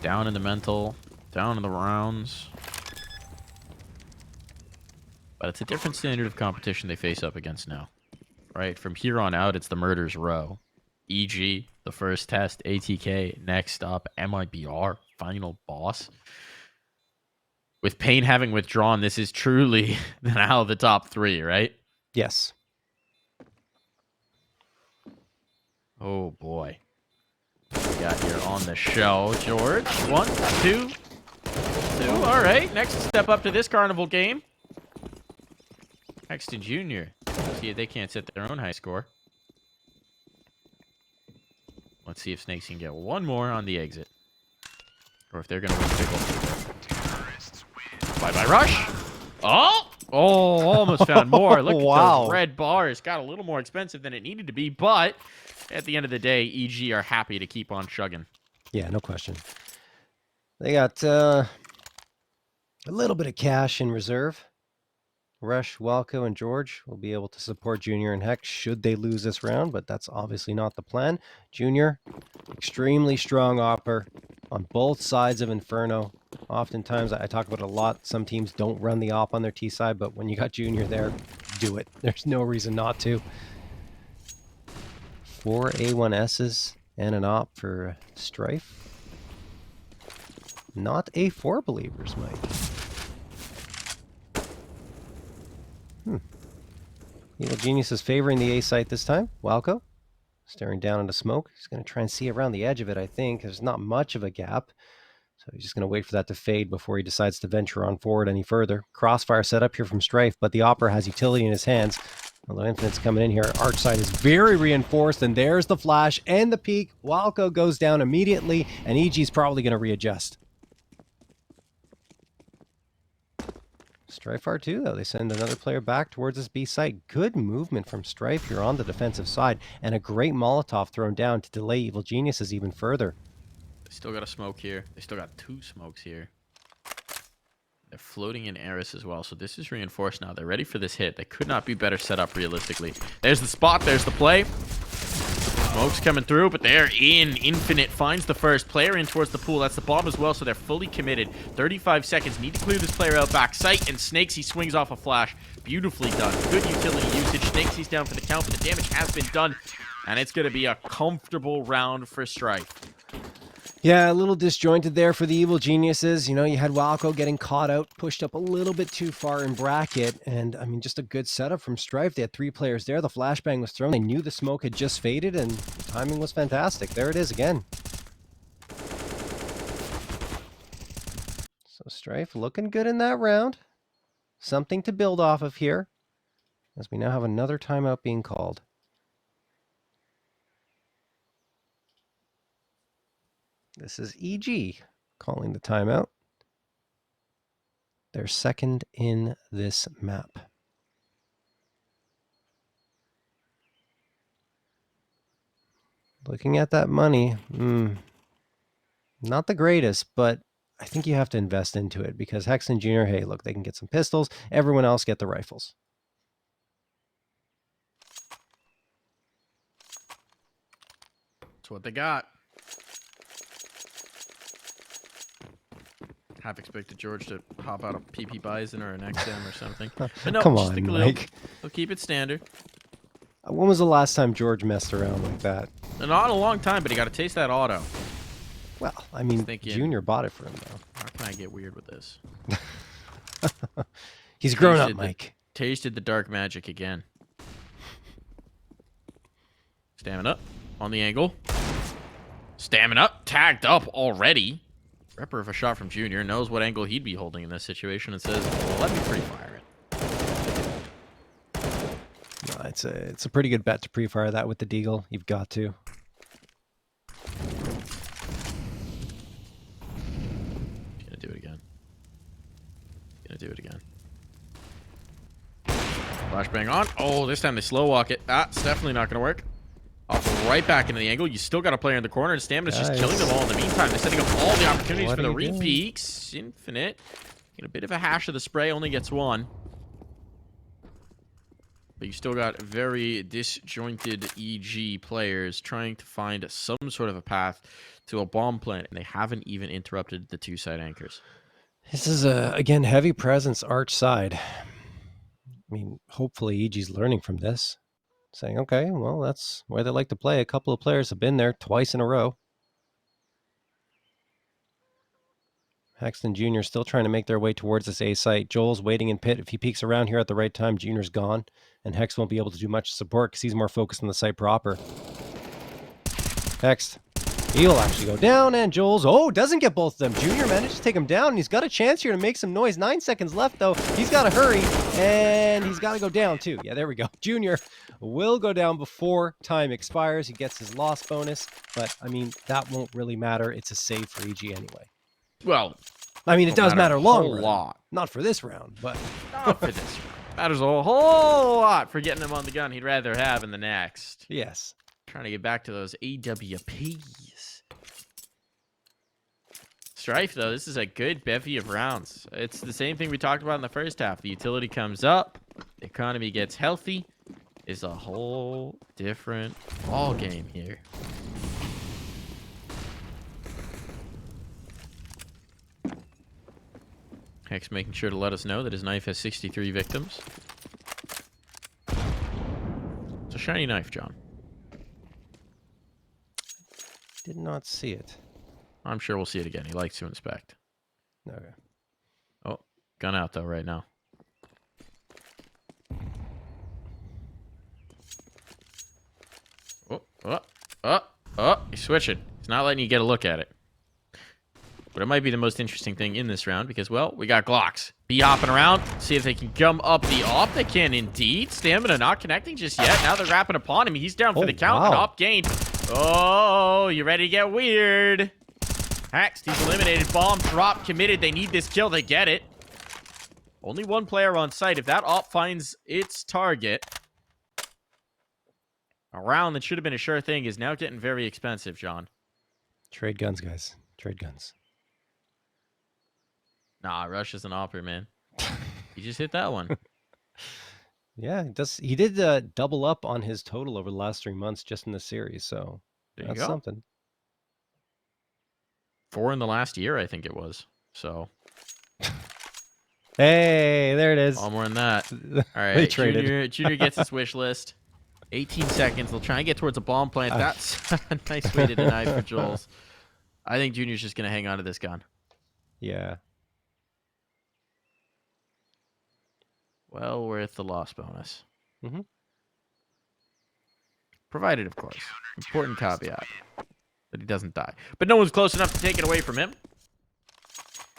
Down in the mental, down in the rounds. But it's a different standard of competition they face up against now. Right? From here on out, it's the murder's row. EG, the first test. ATK, next up. MIBR, final boss. With Pain having withdrawn, this is truly now the top 3, right? Yes. Oh, boy. What we got here on the show, George. 1, 2, 2. All right, next step up to this carnival game. Hexton Jr. See if they can't set their own high score. Let's see if Snakes can get one more on the exit. Or if they're going to win pickle. Bye-bye rush. Oh, almost found more. Look at those red bars. Got a little more expensive than it needed to be, but at the end of the day, EG are happy to keep on chugging. Yeah, no question. They got a little bit of cash in reserve. Rush, Walco, and George will be able to support Junior and Hex should they lose this round, but that's obviously not the plan. Junior, extremely strong opper on both sides of Inferno. Oftentimes, I talk about it a lot. Some teams don't run the op on their T side, but when you got Junior there, do it. There's no reason not to. 4 A1Ss and an op for Strife. Not A4 believers, Mike. Evil Genius is favoring the A site this time. Walco, staring down into smoke. He's going to try and see around the edge of it, I think. There's not much of a gap. So he's just going to wait for that to fade before he decides to venture on forward any further. Crossfire set up here from Strife, but the Opera has utility in his hands. Although Infinite's coming in here, Arch side is very reinforced, and there's the flash and the peak. Walco goes down immediately, and EG's probably going to readjust. Strife R2, though. They send another player back towards this B site. Good movement from Strife here on the defensive side, and a great Molotov thrown down to delay Evil Geniuses even further. They still got a smoke here. They still got 2 smokes here. They're floating in Eris as well, so this is reinforced now. They're ready for this hit. They could not be better set up realistically. There's the spot. There's the play. Smoke's coming through, but they're in. Infinite finds the first player in towards the pool. That's the bomb as well, so they're fully committed. 35 seconds. Need to clear this player out back. Sight and Snakes. He swings off a flash. Beautifully done. Good utility usage. Snakes, he's down for the count, but the damage has been done. And it's going to be a comfortable round for Strife. Yeah, a little disjointed there for the Evil Geniuses. You know, you had Walco getting caught out, pushed up a little bit too far in bracket. And, I mean, just a good setup from Strife. They had 3 players there. The flashbang was thrown. They knew the smoke had just faded, and the timing was fantastic. There it is again. So Strife looking good in that round. Something to build off of here, as we now have another timeout being called. This is EG calling the timeout. They're second in this map. Looking at that money, not the greatest, but I think you have to invest into it because Hexton Jr., hey, look, they can get some pistols. Everyone else get the rifles. That's what they got. Half expected George to hop out a PP Bison or an XM or something. But no, Come just on, a little. Mike. They'll keep it standard. When was the last time George messed around like that? Not in a long time, but he got to taste that auto. Well, I mean, thinking- Junior bought it for him, though. How can I get weird with this? He's grown up, Tasted the- Mike. Tasted the dark magic again. Stamina on the angle. Stamina tagged up already. Ripper of a shot from Junior knows what angle he'd be holding in this situation and says, well, let me pre-fire it. No, it's a pretty good bet to pre-fire that with the Deagle. You've got to. He's gonna do it again. Gonna do it again. Flashbang on. Oh, this time they slow walk it. It's definitely not gonna work. Off right back into the angle. You still got a player in the corner, and Stamina's just killing them all in the meantime. They're setting up all the opportunities What for the are you doing? repeaks. Infinite. Get a bit of a hash of the spray, only gets one. But you still got very disjointed EG players trying to find some sort of a path to a bomb plant, and they haven't even interrupted the two side anchors. This is, again, heavy presence arch side. I mean, hopefully EG's learning from this. Saying, okay, well, that's where they like to play. A couple of players have been there twice in a row. Hexton Jr. still trying to make their way towards this A site. Joel's waiting in pit. If he peeks around here at the right time, Junior's gone. And Hex won't be able to do much support because he's more focused on the site proper. Hex. He'll actually go down, and Joel's, doesn't get both of them. Junior managed to take him down, and he's got a chance here to make some noise. 9 seconds left, though. He's got to hurry, and he's got to go down, too. Yeah, there we go. Junior will go down before time expires. He gets his loss bonus, but, I mean, that won't really matter. It's a save for EG anyway. Well, I mean, it does matter a long whole run. lot. Not for this round, but... Not for this round. Matters a whole lot for getting him on the gun he'd rather have in the next. yes. Trying to get back to those AWPs. Strife, though, this is a good bevy of rounds. It's the same thing we talked about in the first half. The utility comes up, the economy gets healthy. It's a whole different ball game here. Hex making sure to let us know that his knife has 63 victims. It's a shiny knife, John. Did not see it. I'm sure we'll see it again. He likes to inspect. Okay. Oh, gun out, though, right now. He's switching. He's not letting you get a look at it. But it might be the most interesting thing in this round because, well, we got Glocks. Be hopping around, see if they can gum up the op. They can indeed. Stamina not connecting just yet. Now they're wrapping upon him. He's down for the count. Wow. An op gained. Oh, you ready to get weird? Haxed, he's eliminated. Bomb drop committed. They need this kill. They get it. Only one player on site. If that op finds its target, a round that should have been a sure thing is now getting very expensive, John. Trade guns, guys. Trade guns. Nah, Rush is an opera, man. He just hit that one. Yeah, he does. He did double up on his total over the last 3 months just in the series, so There you that's go. something. 4 in the last year, I think it was. So, Hey, there it is. all more than that. All They right, traded. Junior gets his wish list. 18 seconds. They'll try and get towards a bomb plant. That's a nice way to deny for Jules. I think Junior's just going to hang on to this gun. Yeah. Well worth the loss bonus. Mhm. Provided, of course. Important caveat. That he doesn't die. But no one's close enough to take it away from him.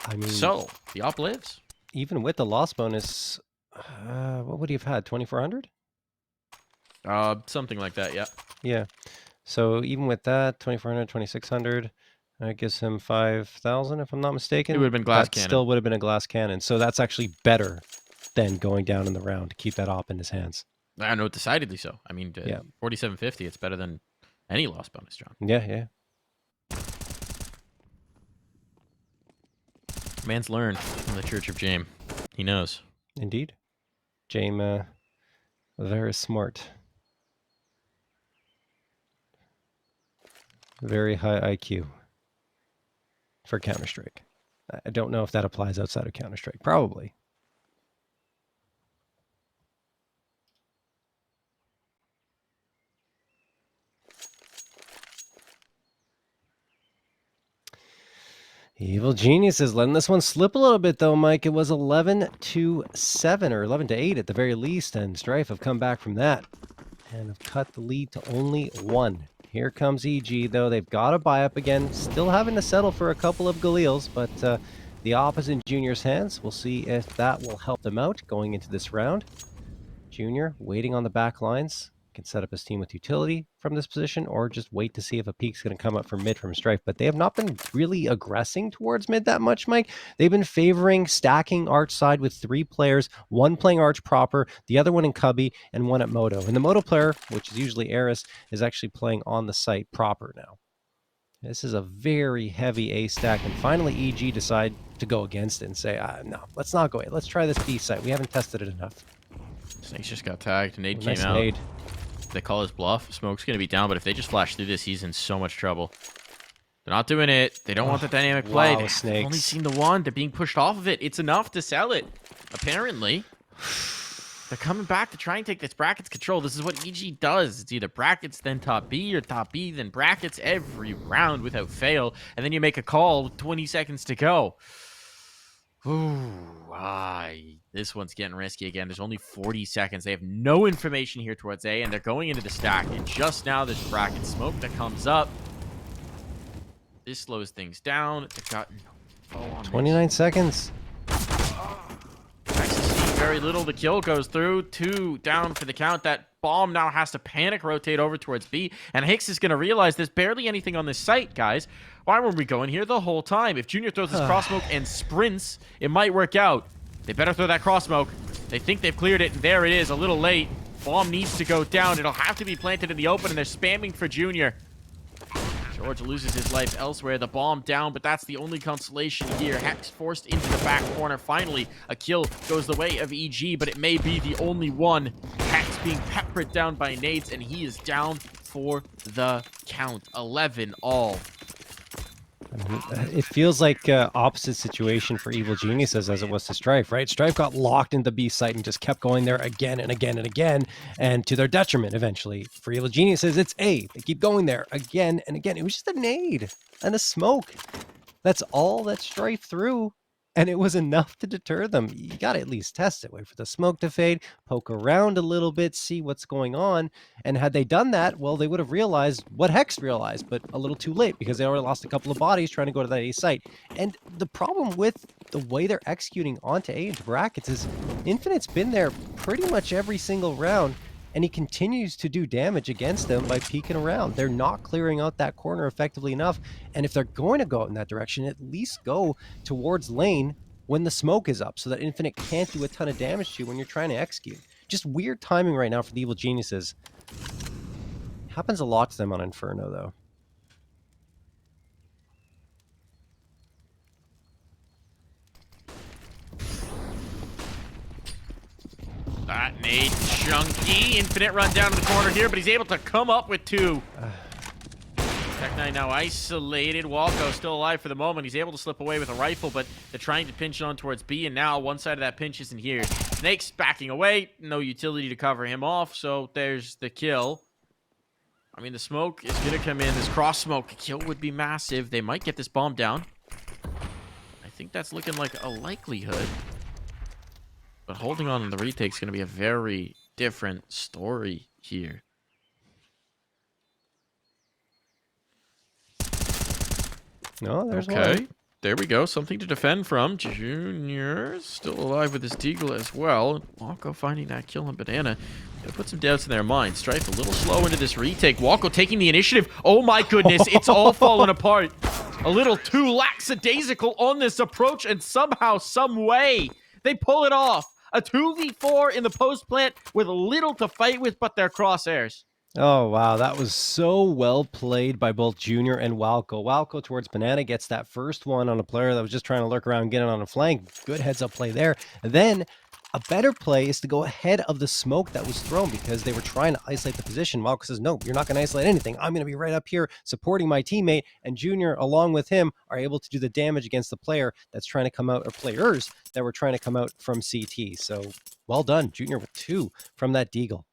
I mean, So, the op lives. even with the loss bonus, what would he have had? 2,400? Something like that, yeah. Yeah. So even with that, 2,400, 2,600, that gives him 5,000, if I'm not mistaken. It would have been glass That cannon. still would have been a glass cannon. So that's actually better than going down in the round to keep that op in his hands. I know, decidedly so. I mean, Yeah. 4750, it's better than any loss bonus, John. Yeah, yeah. Man's learned from the Church of Jame. He knows. Indeed. Jame, very smart. Very high IQ for Counter-Strike. I don't know if that applies outside of Counter-Strike. Probably. Evil Genius is letting this one slip a little bit, though, Mike. It was 11-7 or 11-8 at the very least, and Strife have come back from that and have cut the lead to only 1. Here comes EG, though. They've got to buy up again. Still having to settle for a couple of Galils, but the op is in Junior's hands. We'll see if that will help them out going into this round. Junior waiting on the back lines. Can set up his team with utility from this position, or just wait to see if a peek's going to come up from mid from Strife. But they have not been really aggressing towards mid that much, Mike. They've been favoring stacking Arch side with 3 players, one playing Arch proper, the other one in Cubby, and one at Moto. And the Moto player, which is usually Eris, is actually playing on the site proper now. This is a very heavy A stack, and finally EG decide to go against it and say, no, let's not go A. Let's try this B site. We haven't tested it enough. Snakes just got tagged. Nade came Nice out. nade. They call his bluff. Smoke's going to be down, but if they just flash through this, he's in so much trouble. They're not doing it. They don't want the dynamic play. Wow, They've Snakes. only seen the one. They're being pushed off of it. It's enough to sell it, apparently. They're coming back to try and take this brackets control. This is what EG does. It's either brackets, then top B, or top B, then brackets every round without fail. And then you make a call with 20 seconds to go. Ooh, this one's getting risky again. There's only 40 seconds. They have no information here towards A, and they're going into the stack. And just now, there's bracket smoke that comes up. This slows things down. They've got no info on 29 seconds. Actually seeing very little. The kill goes through. 2 down for the count. That bomb now has to panic rotate over towards B. And Hicks is going to realize there's barely anything on this site, guys. Why were we going here the whole time? If Junior throws his cross smoke and sprints, it might work out. They better throw that cross smoke. They think they've cleared it, and there it is, a little late. Bomb needs to go down. It'll have to be planted in the open, and they're spamming for Junior. George loses his life elsewhere. The bomb down, but that's the only consolation here. Hex forced into the back corner. Finally, a kill goes the way of EG, but it may be the only one. Hex being peppered down by nades, and he is down for the count. 11 all. It feels like opposite situation for Evil Geniuses as it was to Strife, right? Strife got locked into the B site and just kept going there again and again and again, and to their detriment eventually. For Evil Geniuses, it's A. They keep going there again and again. It was just a nade and a smoke. That's all that Strife threw, and it was enough to deter them. You got to at least test it. Wait for the smoke to fade, poke around a little bit, see what's going on. And had they done that, well, they would have realized what Hex realized, but a little too late because they already lost a couple of bodies trying to go to that A site. And the problem with the way they're executing onto A into brackets is Infinite's been there pretty much every single round, and he continues to do damage against them by peeking around. They're not clearing out that corner effectively enough, and if they're going to go out in that direction, at least go towards lane when the smoke is up so that Infinite can't do a ton of damage to you when you're trying to execute. Just weird timing right now for the Evil Geniuses. Happens a lot to them on Inferno, though. That nade chunky. Infinite run down to the corner here, but he's able to come up with 2. Tech9 now isolated. Walko still alive for the moment. He's able to slip away with a rifle, but they're trying to pinch on towards B, and now one side of that pinch isn't here. Snake's backing away. No utility to cover him off, so there's the kill. I mean, the smoke is going to come in. This cross smoke kill would be massive. They might get this bomb down. I think that's looking like a likelihood. But holding on to the retake is going to be a very different story here. No, there's Okay, one. there we go. Something to defend from. Junior still alive with his deagle as well. Walko finding that kill on Banana. Gonna put some doubts in their mind. Strife a little slow into this retake. Walko taking the initiative. Oh my goodness, it's all falling apart. A little too lackadaisical on this approach, and somehow, some way, they pull it off. A 2v4 in the post plant with little to fight with but their crosshairs. Oh, wow. That was so well played by both Junior and Walko. Walko towards Banana gets that first one on a player that was just trying to lurk around, get it on a flank. Good heads-up play there. And then a better play is to go ahead of the smoke that was thrown because they were trying to isolate the position. Walko says, no, you're not going to isolate anything. I'm going to be right up here supporting my teammate. And Junior, along with him, are able to do the damage against the player that's trying to come out, or players that were trying to come out from CT. So well done, Junior with 2 from that deagle.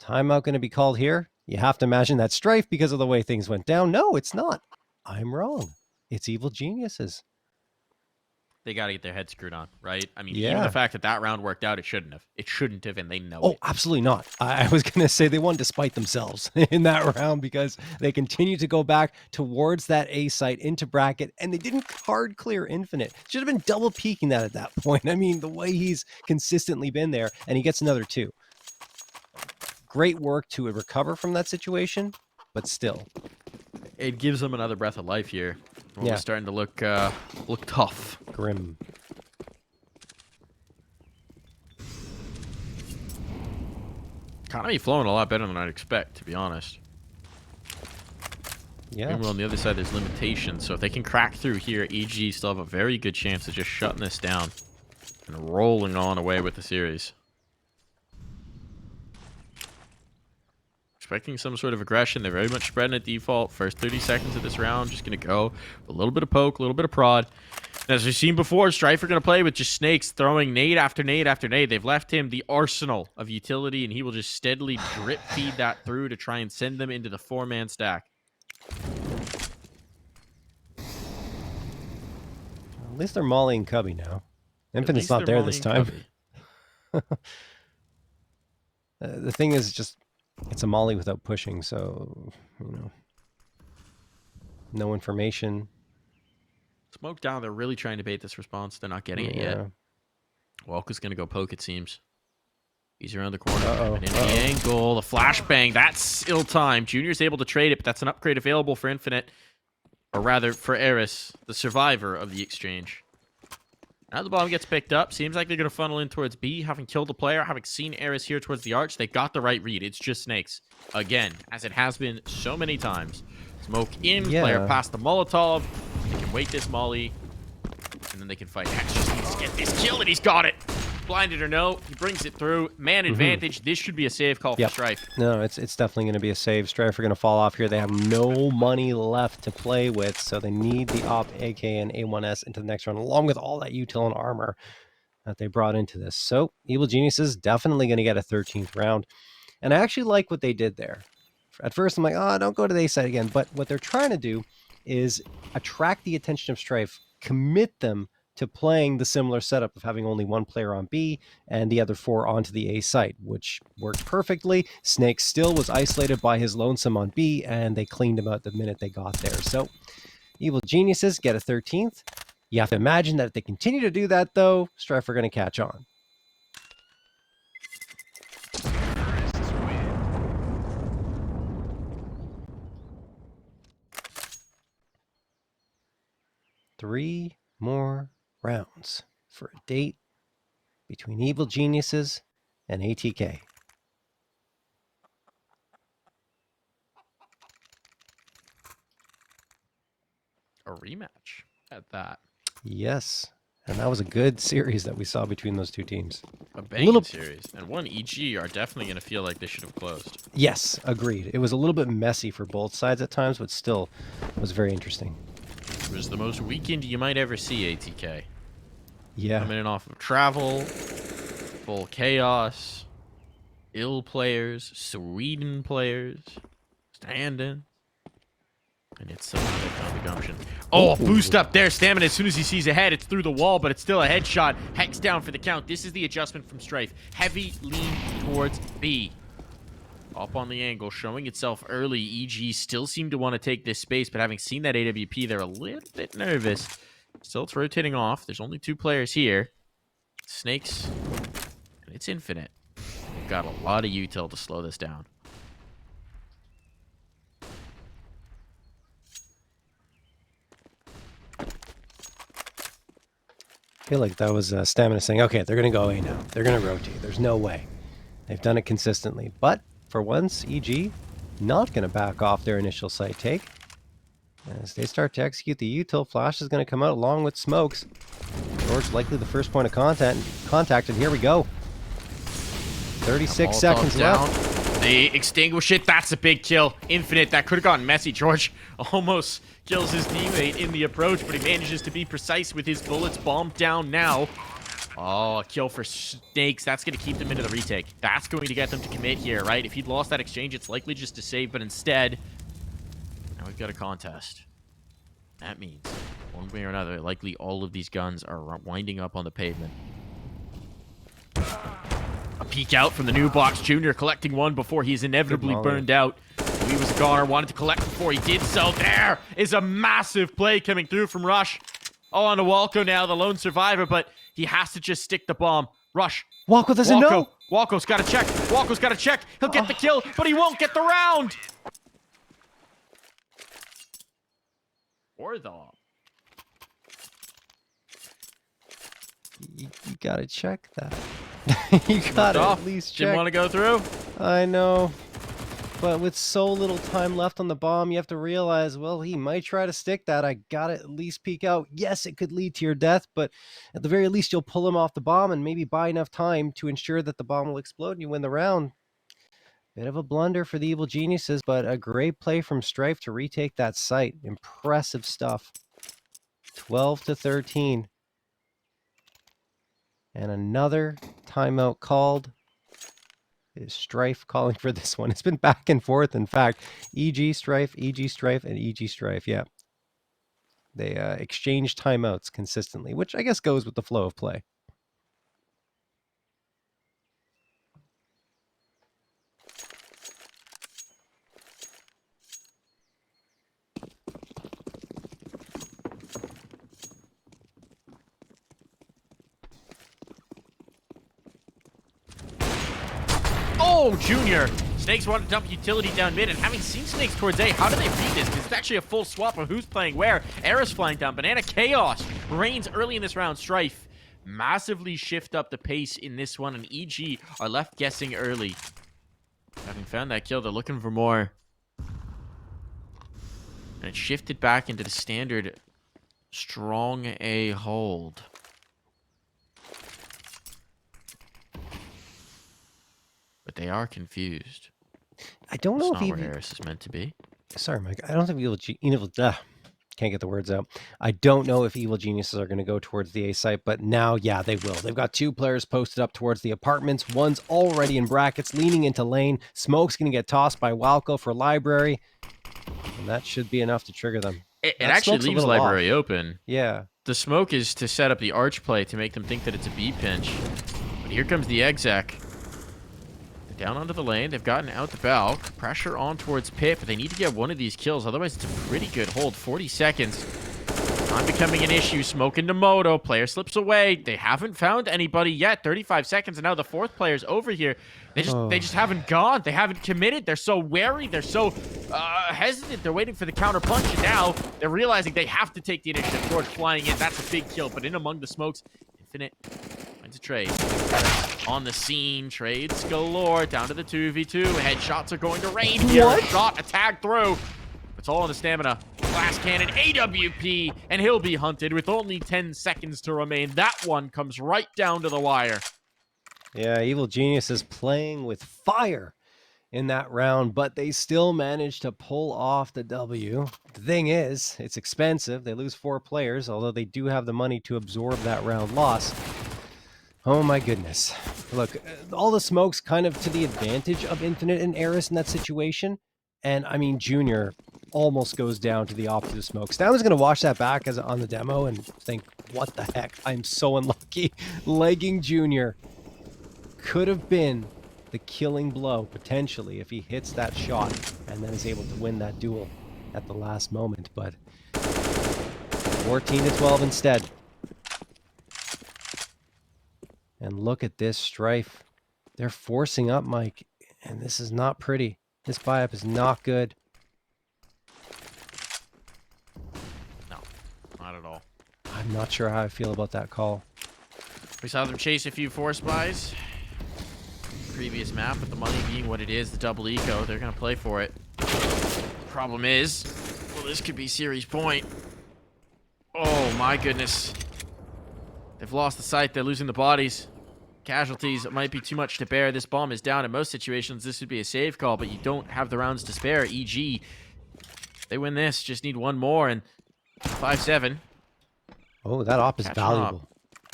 Timeout going to be called here? You have to imagine that's Strife because of the way things went down. No, it's not. I'm wrong. it's Evil Geniuses. They got to get their head screwed on, right? I mean, even Yeah. the fact that that round worked out, it shouldn't have. It shouldn't have, and they know Oh, it. absolutely not. I was going to say they won despite themselves in that round because they continued to go back towards that A site into bracket, and they didn't hard clear Infinite. Should have been double peeking that at that point. I mean, the way he's consistently been there, and he gets another 2. Great work to recover from that situation, but still. It gives them another breath of life here. Well, Yeah. It's starting to look tough. Grim. Economy flowing a lot better than I'd expect, to be honest. Yeah. Meanwhile, on the other side, there's limitations. So if they can crack through here, EG still have a very good chance of just shutting this down and rolling on away with the series. Expecting some sort of aggression. They're very much spreading at default. First 30 seconds of this round, just going to go a little bit of poke, a little bit of prod. And as we've seen before, Strife are going to play with just snakes throwing nade after nade after nade. They've left him the arsenal of utility, and he will just steadily drip feed that through to try and send them into the 4-man stack. At least they're Molly and Cubby now. Infinite's least not they're there Molly this and time. Cubby. The thing is just, it's a Molly without pushing, so, you know, no information. Smoke down. They're really trying to bait this response. They're not getting it yet. Welker's going to go poke, it seems. He's around the corner. Uh-oh. And in the angle, the flashbang. That's ill-timed. Junior's able to trade it, but that's an upgrade available for Infinite. Or rather, for Eris, the survivor of the exchange. Now the bomb gets picked up. Seems like they're going to funnel in towards B. Having killed the player, having seen Eris here towards the arch, they got the right read. It's just snakes. Again, as it has been so many times. Smoke in, player past the Molotov. They can wait this molly, and then they can fight. Hex just needs to get this kill, and he's got it. Blinded or no, he brings it through. Man advantage. This should be a save call for Strife. No, it's definitely going to be a save. Strife are going to fall off here. They have no money left to play with, so they need the op AK and A1S into the next round, along with all that util and armor that they brought into this. So Evil Geniuses definitely going to get a 13th round. And I actually like what they did there. At first, I'm like, oh, don't go to the A side again. But what they're trying to do is attract the attention of Strife, commit them to playing the similar setup of having only one player on B and the other 4 onto the A site, which worked perfectly. Snake still was isolated by his lonesome on B, and they cleaned him out the minute they got there. So Evil Geniuses get a 13th. You have to imagine that if they continue to do that, though, Strife are going to catch on. Three more rounds for a date between Evil Geniuses and ATK. A rematch at that. Yes, and that was a good series that we saw between those two teams. A banging series. And one EG are definitely going to feel like they should have closed. Yes, agreed. It was a little bit messy for both sides at times, but still was very interesting. It was the most weakened you might ever see, ATK. Yeah. Coming in off of travel, full chaos, ill players, Sweden players, stand-in. And it's so good gumption. Oh, a boost up there. Stamina as soon as he sees a head. It's through the wall, but it's still a headshot. Hex down for the count. This is the adjustment from Strife. Heavy lean towards B. Up on the angle, showing itself early. EG still seem to want to take this space, but having seen that AWP, they're a little bit nervous. Still, it's rotating off. There's only 2 players here. Snakes, and it's Infinite. They've got a lot of util to slow this down. I feel like that was Stamina saying, okay, they're going to go A now. They're going to rotate. There's no way. They've done it consistently. But for once, EG not going to back off their initial site take. As they start to execute the util, Flash is going to come out along with smokes. George likely the first point of contact, and here we go. 36 seconds left. They extinguish it. That's a big kill. Infinite. That could have gotten messy. George almost kills his teammate in the approach, but he manages to be precise with his bullets. Bombed down now. Oh, a kill for Snakes. That's going to keep them into the retake. That's going to get them to commit here, right? If he'd lost that exchange, it's likely just to save, but instead, now we've got a contest. That means, one way or another, likely all of these guns are winding up on the pavement. A peek out from the new box. Junior collecting one before he's inevitably burned out. He was a goner, wanted to collect before he did so. There is a massive play coming through from Rush. Oh, on to Walco now, the lone survivor, but he has to just stick the bomb. Rush. Walco doesn't know. Walco's got to check. Walco's got to check. He'll get the kill, but he won't get the round. Or the... You gotta check that. You gotta at least check. Didn't want to go through? I know. But with so little time left on the bomb, you have to realize, well, he might try to stick that. I gotta at least peek out. Yes, it could lead to your death, but at the very least, you'll pull him off the bomb and maybe buy enough time to ensure that the bomb will explode and you win the round. Bit of a blunder for the Evil Geniuses, but a great play from Strife to retake that site. Impressive stuff. 12-13. And another timeout called. Is Strife calling for this one? It's been back and forth. In fact, EG Strife, and EG Strife. Yeah. They exchange timeouts consistently, which I guess goes with the flow of play. Oh, Junior! Snakes want to dump utility down mid, and having seen Snakes towards A, how do they read this? Because it's actually a full swap of who's playing where. Era's flying down. Banana Chaos reigns early in this round. Strife massively shift up the pace in this one, and EG are left guessing early. Having found that kill, they're looking for more. And it shifted back into the standard strong A hold. But they are confused. I don't know That's if not where Eris is meant to be. Sorry, Mike. I don't think can't get the words out. I don't know if Evil Geniuses are going to go towards the A site, but now, yeah, they will. They've got two players posted up towards the apartments. One's already in brackets, leaning into lane. Smoke's going to get tossed by Walco for library. And that should be enough to trigger them. It actually leaves library open. Yeah. The smoke is to set up the arch play to make them think that it's a B pinch. But here comes the exec. Down onto the lane. They've gotten out the Balk. Pressure on towards Pit, but they need to get one of these kills. Otherwise, it's a pretty good hold. 40 seconds. Time becoming an issue. Smoke into Moto. Player slips away. They haven't found anybody yet. 35 seconds, and now the fourth player's over here. They just haven't gone. They haven't committed. They're so wary. They're so hesitant. They're waiting for the counter punch, and now they're realizing they have to take the initiative. George flying in. That's a big kill, but in among the smokes, Infinite finds a trade. On the scene, trades galore, down to the 2v2. Headshots are going to rain here. What? Shot, a tag through. It's all on the stamina. Blast cannon, AWP, and he'll be hunted with only 10 seconds to remain. That one comes right down to the wire. Yeah, Evil Genius is playing with fire in that round, but they still managed to pull off the W. The thing is, it's expensive. They lose 4 players, although they do have the money to absorb that round loss. Oh my goodness. Look, all the smoke's kind of to the advantage of Infinite and Eris in that situation. And I mean, Junior almost goes down to the opposite of smoke. Stam's going to watch that back as on the demo and think, what the heck? I'm so unlucky. Legging Junior could have been the killing blow, potentially, if he hits that shot and then is able to win that duel at the last moment. But 14-12 instead. And look at this Strife. They're forcing up, Mike, and this is not pretty. This buy-up is not good. No, not at all. I'm not sure how I feel about that call. We saw them chase a few force buys. Previous map, with the money being what it is, the double eco, they're going to play for it. Problem is, well, this could be series point. Oh my goodness. They've lost the site, they're losing the bodies. Casualties, it might be too much to bear. This bomb is down. In most situations, this would be a save call, but you don't have the rounds to spare. EG, they win this, just need one more, and 5-7. Oh, that op is valuable. Up.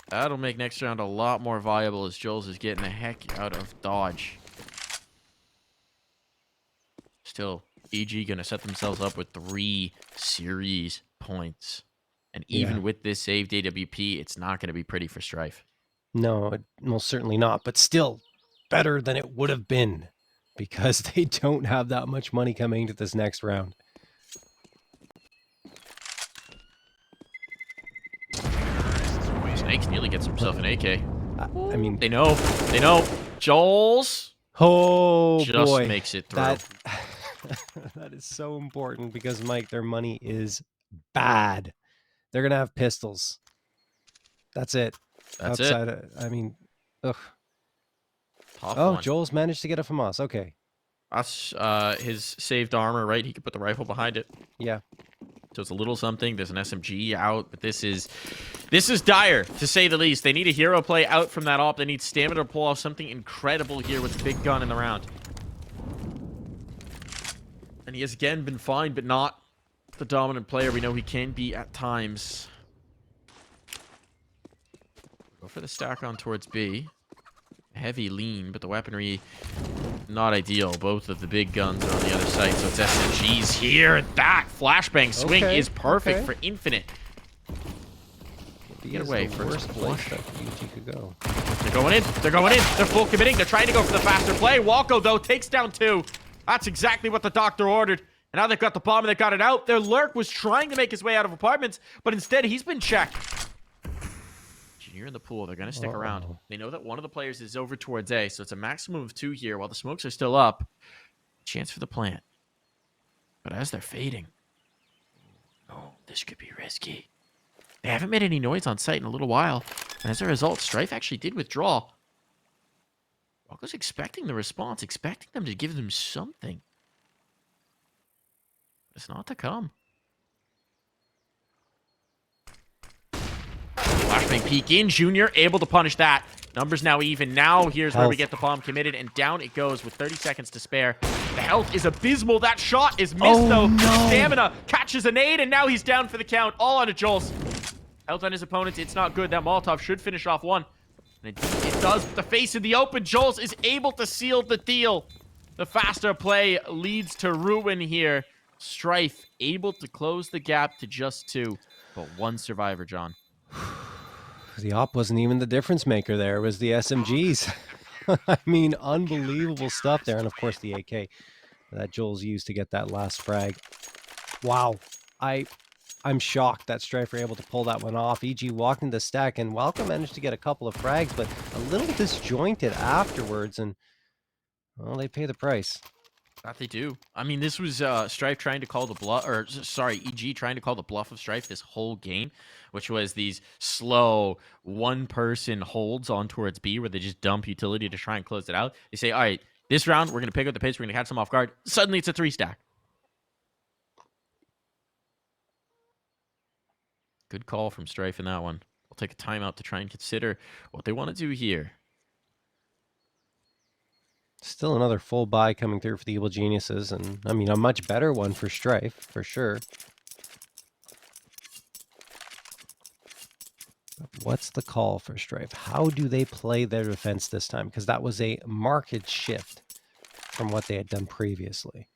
That'll make next round a lot more viable as Jules is getting the heck out of dodge. Still, EG gonna set themselves up with 3 series points. And even Yeah. with this saved AWP, it's not going to be pretty for Strife. No, most certainly not. But still, better than it would have been because they don't have that much money coming into this next round. Snakes nearly gets himself an AK. I mean, They know. They know. Joel's oh just boy, makes it through. that that is so important because Mike, their money is bad. They're gonna have pistols. That's it. That's Outside it. I mean, ugh. Tough Oh, one. Joel's managed to get a FAMAS. Okay. That's his saved armor, right? He could put the rifle behind it. Yeah. So it's a little something. There's an SMG out, but this is dire, to say the least. They need a hero play out from that op. They need stamina to pull off something incredible here with the big gun in the round. And he has again been fine, but not the dominant player we know he can be at times. Go for the stack on towards B. Heavy lean, but the weaponry not ideal. Both of the big guns are on the other side, so it's SMGs here. That flashbang swing is perfect for Infinite. Get away the first. worst place that EG could go. They're going in. They're going in. They're full committing. They're trying to go for the faster play. Walko, though, takes down 2. That's exactly what the doctor ordered. And now they've got the bomb and they got it out. Their lurk was trying to make his way out of apartments, but instead he's been checked. Junior in the pool. They're going to stick around. They know that one of the players is over towards A, so it's a maximum of 2 here while the smokes are still up. Chance for the plant. But as they're fading, oh, this could be risky. They haven't made any noise on site in a little while. And as a result, Strife actually did withdraw. Walko's expecting the response, expecting them to give them something. It's not to come. Flashbang peek in. Junior able to punish that. Numbers now even. Now here's where we get the bomb committed, and down it goes with 30 seconds to spare. The health is abysmal. That shot is missed, though. No. Stamina catches a nade, and now he's down for the count. All on to Joel's. Health on his opponents. It's not good. That Molotov should finish off one. And it does. With the face in the open, Joel's is able to seal the deal. The faster play leads to ruin here. Strife able to close the gap to just 2. But 1 survivor, John. The op wasn't even the difference maker there. It was the SMGs. I mean, unbelievable stuff there. And of course, the AK that Joel's used to get that last frag. Wow. I'm shocked that Strife were able to pull that one off. EG walked into the stack, and Welcome managed to get a couple of frags, but a little disjointed afterwards. And, well, they pay the price. That they do. I mean, this was Strife trying to call the bluff, or sorry, EG trying to call the bluff of Strife this whole game, which was these slow one-person holds on towards B where they just dump utility to try and close it out. They say, all right, this round, we're going to pick up the pace, we're going to catch them off guard. Suddenly, it's a 3-stack. Good call from Strife in that one. We'll take a timeout to try and consider what they want to do here. Still another full buy coming through for the Evil Geniuses, and I mean, a much better one for Strife, for sure. But what's the call for Strife? How do they play their defense this time? Because that was a marked shift from what they had done previously.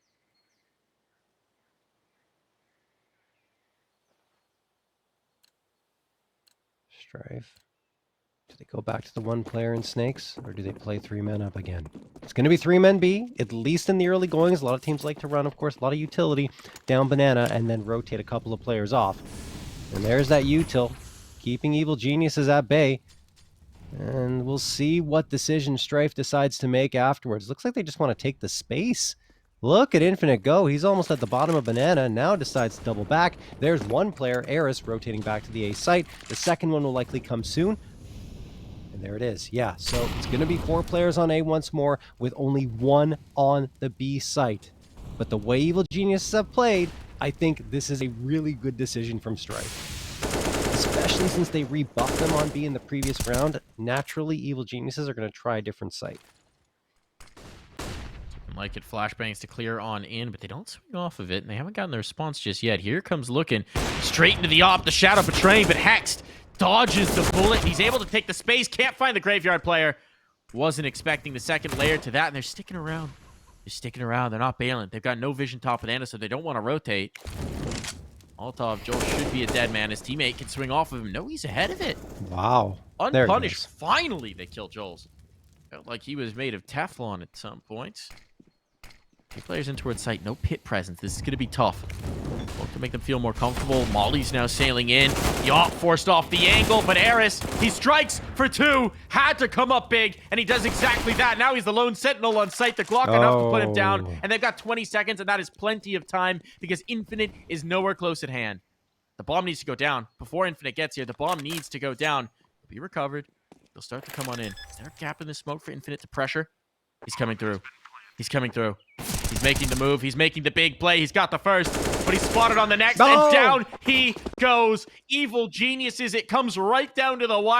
Strife. Do they go back to the 1 player in Snakes, or do they play 3 men up again? It's going to be 3 men B, at least in the early goings. A lot of teams like to run, of course, a lot of utility down Banana and then rotate a couple of players off. And there's that util, keeping Evil Geniuses at bay. And we'll see what decision Strife decides to make afterwards. Looks like they just want to take the space. Look at Infinite go. He's almost at the bottom of Banana, now decides to double back. There's 1 player, Eris, rotating back to the A site. The second one will likely come soon. And there it is. Yeah, so it's going to be 4 players on A once more with only 1 on the B site. But the way Evil Geniuses have played, I think this is a really good decision from Strife. Especially since they rebuffed them on B in the previous round. Naturally, Evil Geniuses are going to try a different site. Like it, flashbangs to clear on in, but they don't swing off of it, and they haven't gotten the response just yet. Here comes looking straight into the op, the shadow betraying, but Hexed dodges the bullet. He's able to take the space, can't find the graveyard player. Wasn't expecting the second layer to that, and they're sticking around. They're sticking around. They're not bailing. They've got no vision top banana, so they don't want to rotate. Molotov, Joel should be a dead man. His teammate can swing off of him. No, he's ahead of it. Wow. There it Unpunished. goes. Finally, they killed Joel's. Felt like he was made of Teflon at some points. 2 players in towards site. No pit presence. This is going to be tough. Hope to make them feel more comfortable. Molly's now sailing in. Yacht forced off the angle, but Eris, he strikes for 2. Had to come up big, and he does exactly that. Now he's the lone sentinel on site. The Glock enough to put him down, and they've got 20 seconds, and that is plenty of time because Infinite is nowhere close at hand. The bomb needs to go down. Before Infinite gets here, the bomb needs to go down. It'll be recovered. They'll start to come on in. Is there a gap in the smoke for Infinite to pressure? He's coming through. He's coming through. He's making the move. He's making the big play. He's got the first, but he's spotted on the next, and down he goes. Evil geniuses. It comes right down to the wire.